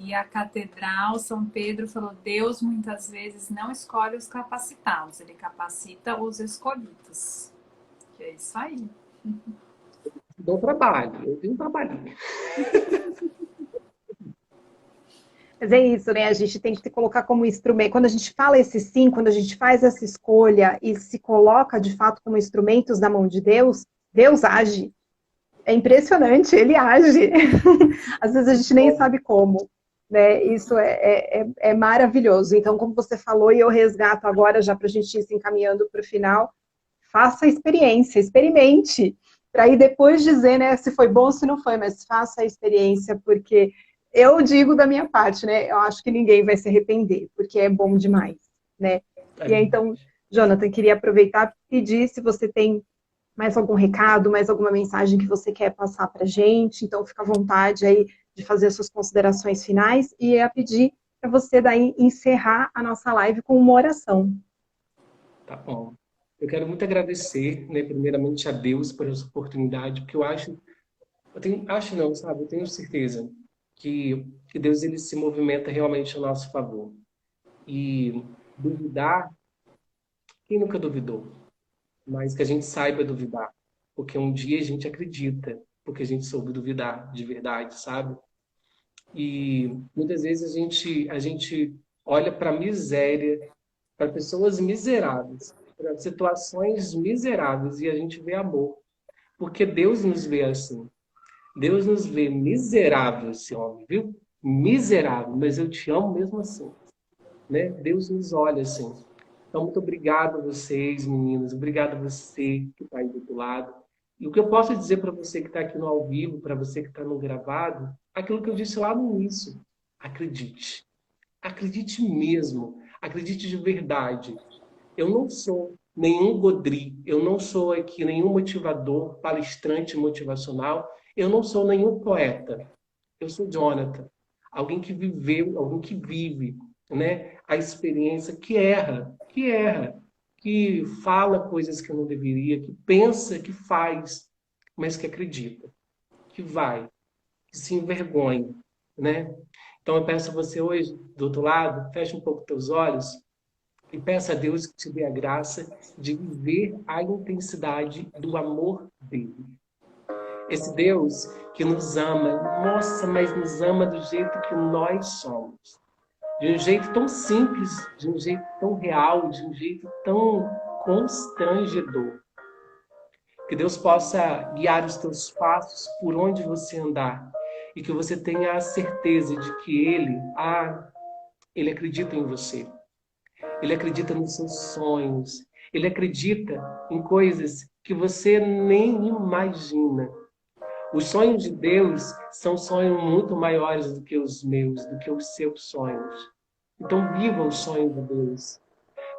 E a Catedral São Pedro falou, Deus muitas vezes não escolhe os capacitados, ele capacita os escolhidos. Que é isso aí. Dou trabalho, eu tenho um trabalhinho. Mas é isso, né? A gente tem que colocar como instrumento. Quando a gente fala esse sim, quando a gente faz essa escolha e se coloca de fato como instrumentos na mão de Deus, Deus age. É impressionante, ele age. Às vezes a gente nem sabe como. Né? Isso é maravilhoso. Então, como você falou, e eu resgato agora, já para a gente ir se encaminhando para o final, faça a experiência, experimente. Para aí depois dizer, né, se foi bom ou se não foi, mas faça a experiência, porque eu digo da minha parte, né? Eu acho que ninguém vai se arrepender, porque é bom demais, né? E aí, então, Jonathan, queria aproveitar e pedir se você tem mais algum recado, mais alguma mensagem que você quer passar para a gente. Então, fica à vontade aí de fazer as suas considerações finais e ia pedir para você daí encerrar a nossa live com uma oração. Tá bom. Eu quero muito agradecer, né, primeiramente a Deus por essa oportunidade, porque eu tenho certeza que Deus ele se movimenta realmente a nosso favor. E duvidar, quem nunca duvidou? Mas que a gente saiba duvidar, porque um dia a gente acredita, porque a gente soube duvidar de verdade, sabe? E muitas vezes a gente olha para a miséria, para pessoas miseráveis, para situações miseráveis e a gente vê amor, porque Deus nos vê assim. Deus nos vê miserável, esse homem, viu? Miserável, mas eu te amo mesmo assim, né? Deus nos olha assim. Então, muito obrigado a vocês, meninas. Obrigado a você que está aí do outro lado. E o que eu posso dizer para você que está aqui no ao vivo, para você que está no gravado, aquilo que eu disse lá no início. Acredite. Acredite mesmo. Acredite de verdade. Eu não sou nenhum Godri. Eu não sou aqui nenhum motivador, palestrante motivacional. Eu não sou nenhum poeta. Eu sou Jonathan. Alguém que viveu, alguém que vive, né, a experiência, que fala coisas que eu não deveria, que pensa, que faz, mas que acredita, que vai, que se envergonha, né? Então eu peço a você hoje, do outro lado, feche um pouco teus olhos e peça a Deus que te dê a graça de viver a intensidade do amor dele. Esse Deus que nos ama, nossa, mas nos ama do jeito que nós somos. De um jeito tão simples, de um jeito tão real, de um jeito tão constrangedor. Que Deus possa guiar os teus passos por onde você andar e que você tenha a certeza de que Ele acredita em você. Ele acredita nos seus sonhos. Ele acredita em coisas que você nem imagina. Os sonhos de Deus são sonhos muito maiores do que os meus, do que os seus sonhos. Então, viva o sonho de Deus.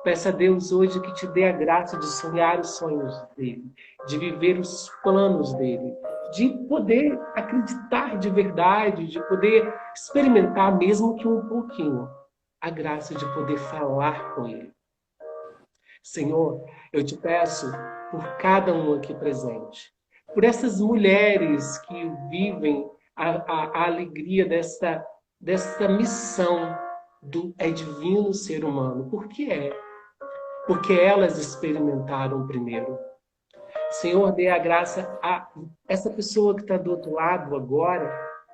Peça a Deus hoje que te dê a graça de sonhar os sonhos dele, de viver os planos dele, de poder acreditar de verdade, de poder experimentar, mesmo que um pouquinho, a graça de poder falar com ele. Senhor, eu te peço por cada um aqui presente, por essas mulheres que vivem a alegria dessa missão é divino ser humano. Por que é? Porque elas experimentaram primeiro. Senhor, dê a graça a essa pessoa que está do outro lado agora,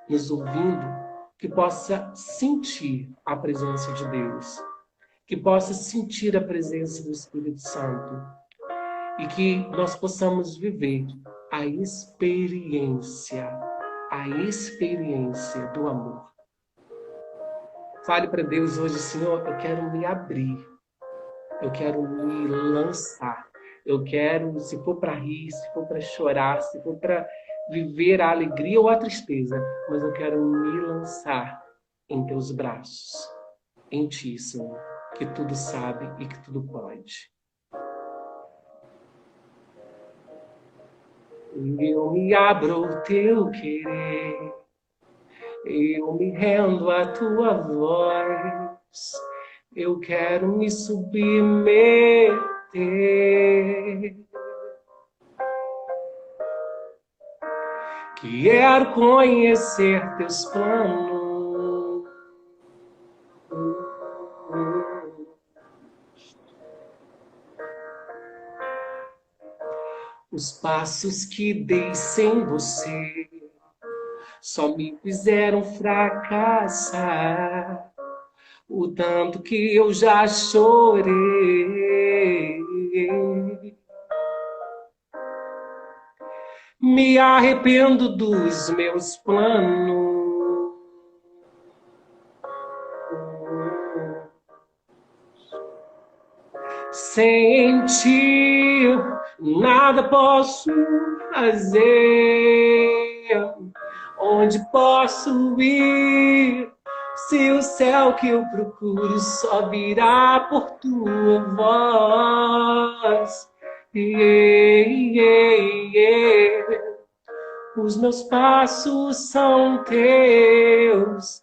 nos ouvindo, que possa sentir a presença de Deus, que possa sentir a presença do Espírito Santo e que nós possamos viver a experiência do amor. Fale para Deus hoje, Senhor, eu quero me abrir, eu quero me lançar, eu quero, se for para rir, se for para chorar, se for para viver a alegria ou a tristeza, mas eu quero me lançar em teus braços, em ti, Senhor, que tudo sabe e que tudo pode. Eu me abro ao teu querer, eu me rendo à tua voz, eu quero me submeter. Quero conhecer teus planos, os passos que dei sem você só me fizeram fracassar, o tanto que eu já chorei. Me arrependo dos meus planos. Sem ti, nada posso fazer. Onde posso ir? Se o céu que eu procuro só virá por tua voz. Os meus passos são teus,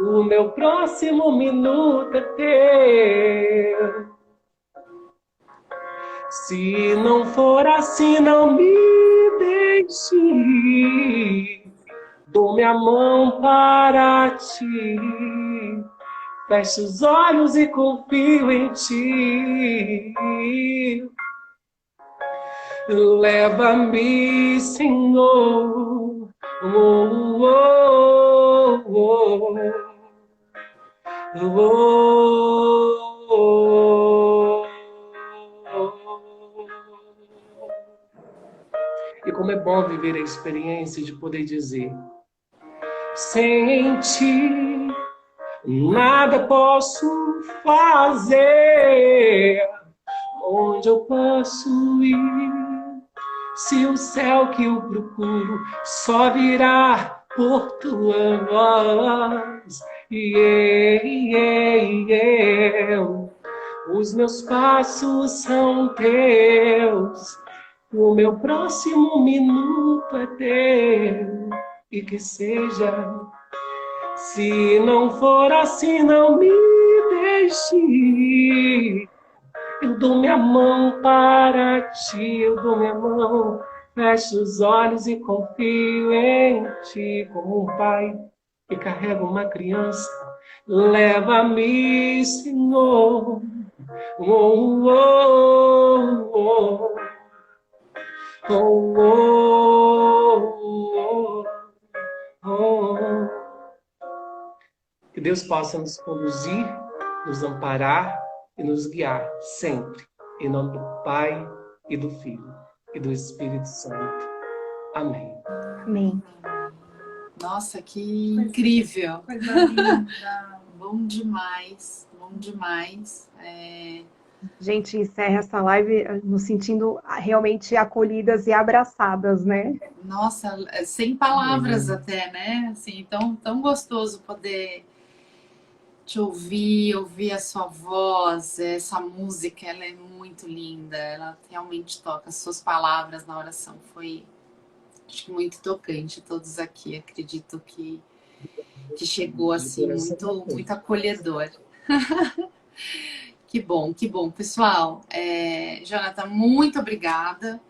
o meu próximo minuto é teu. Se não for assim, não me deixe ir. Dou minha mão para ti, fecho os olhos e confio em ti. Leva-me, Senhor, oh, oh, oh, oh, oh. E como é bom viver a experiência de poder dizer: sem ti, nada posso fazer. Onde eu posso ir? Se o céu que eu procuro só virá por tua voz. Os meus passos são teus, o meu próximo minuto é teu. E que seja, se não for assim, não me deixe ir. Eu dou minha mão para ti, eu dou minha mão, fecho os olhos e confio em ti, como um pai que carrega uma criança. Leva-me, Senhor, oh, oh, oh, oh, oh, oh, oh. Que Deus possa nos conduzir, nos amparar e nos guiar sempre, em nome do Pai e do Filho e do Espírito Santo. Amém. Amém. Nossa, que incrível! Coisa linda. Bom demais, bom demais. Gente, encerra essa live nos sentindo realmente acolhidas e abraçadas, né? Nossa, sem palavras até, né? Assim, tão gostoso poder te ouvir a sua voz, essa música, ela é muito linda, ela realmente toca. As suas palavras na oração foi, acho que muito tocante, todos aqui, acredito que chegou assim, muito acolhedor. Que bom, pessoal. Jonathan, muito obrigada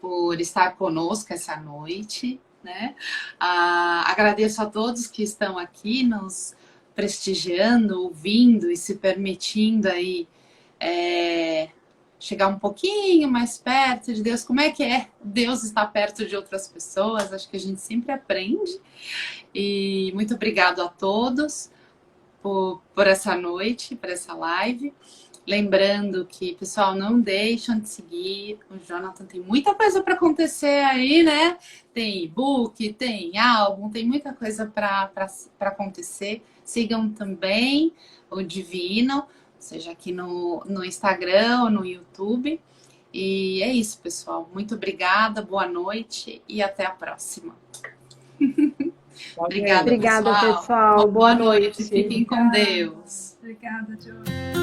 por estar conosco essa noite, né? Agradeço a todos que estão aqui nos prestigiando, ouvindo e se permitindo aí chegar um pouquinho mais perto de Deus. Como é que é Deus estar perto de outras pessoas? Acho que a gente sempre aprende. E muito obrigado a todos por essa noite, por essa live. Lembrando que, pessoal, não deixam de seguir. O Jonathan tem muita coisa para acontecer aí, né? Tem e-book, tem álbum, tem muita coisa para acontecer. Sigam também o Divino, seja aqui no Instagram ou no YouTube. E é isso, pessoal. Muito obrigada, boa noite e até a próxima. Obrigada, Obrigada, pessoal. Boa noite. Fiquem com Deus. Obrigada, Diogo.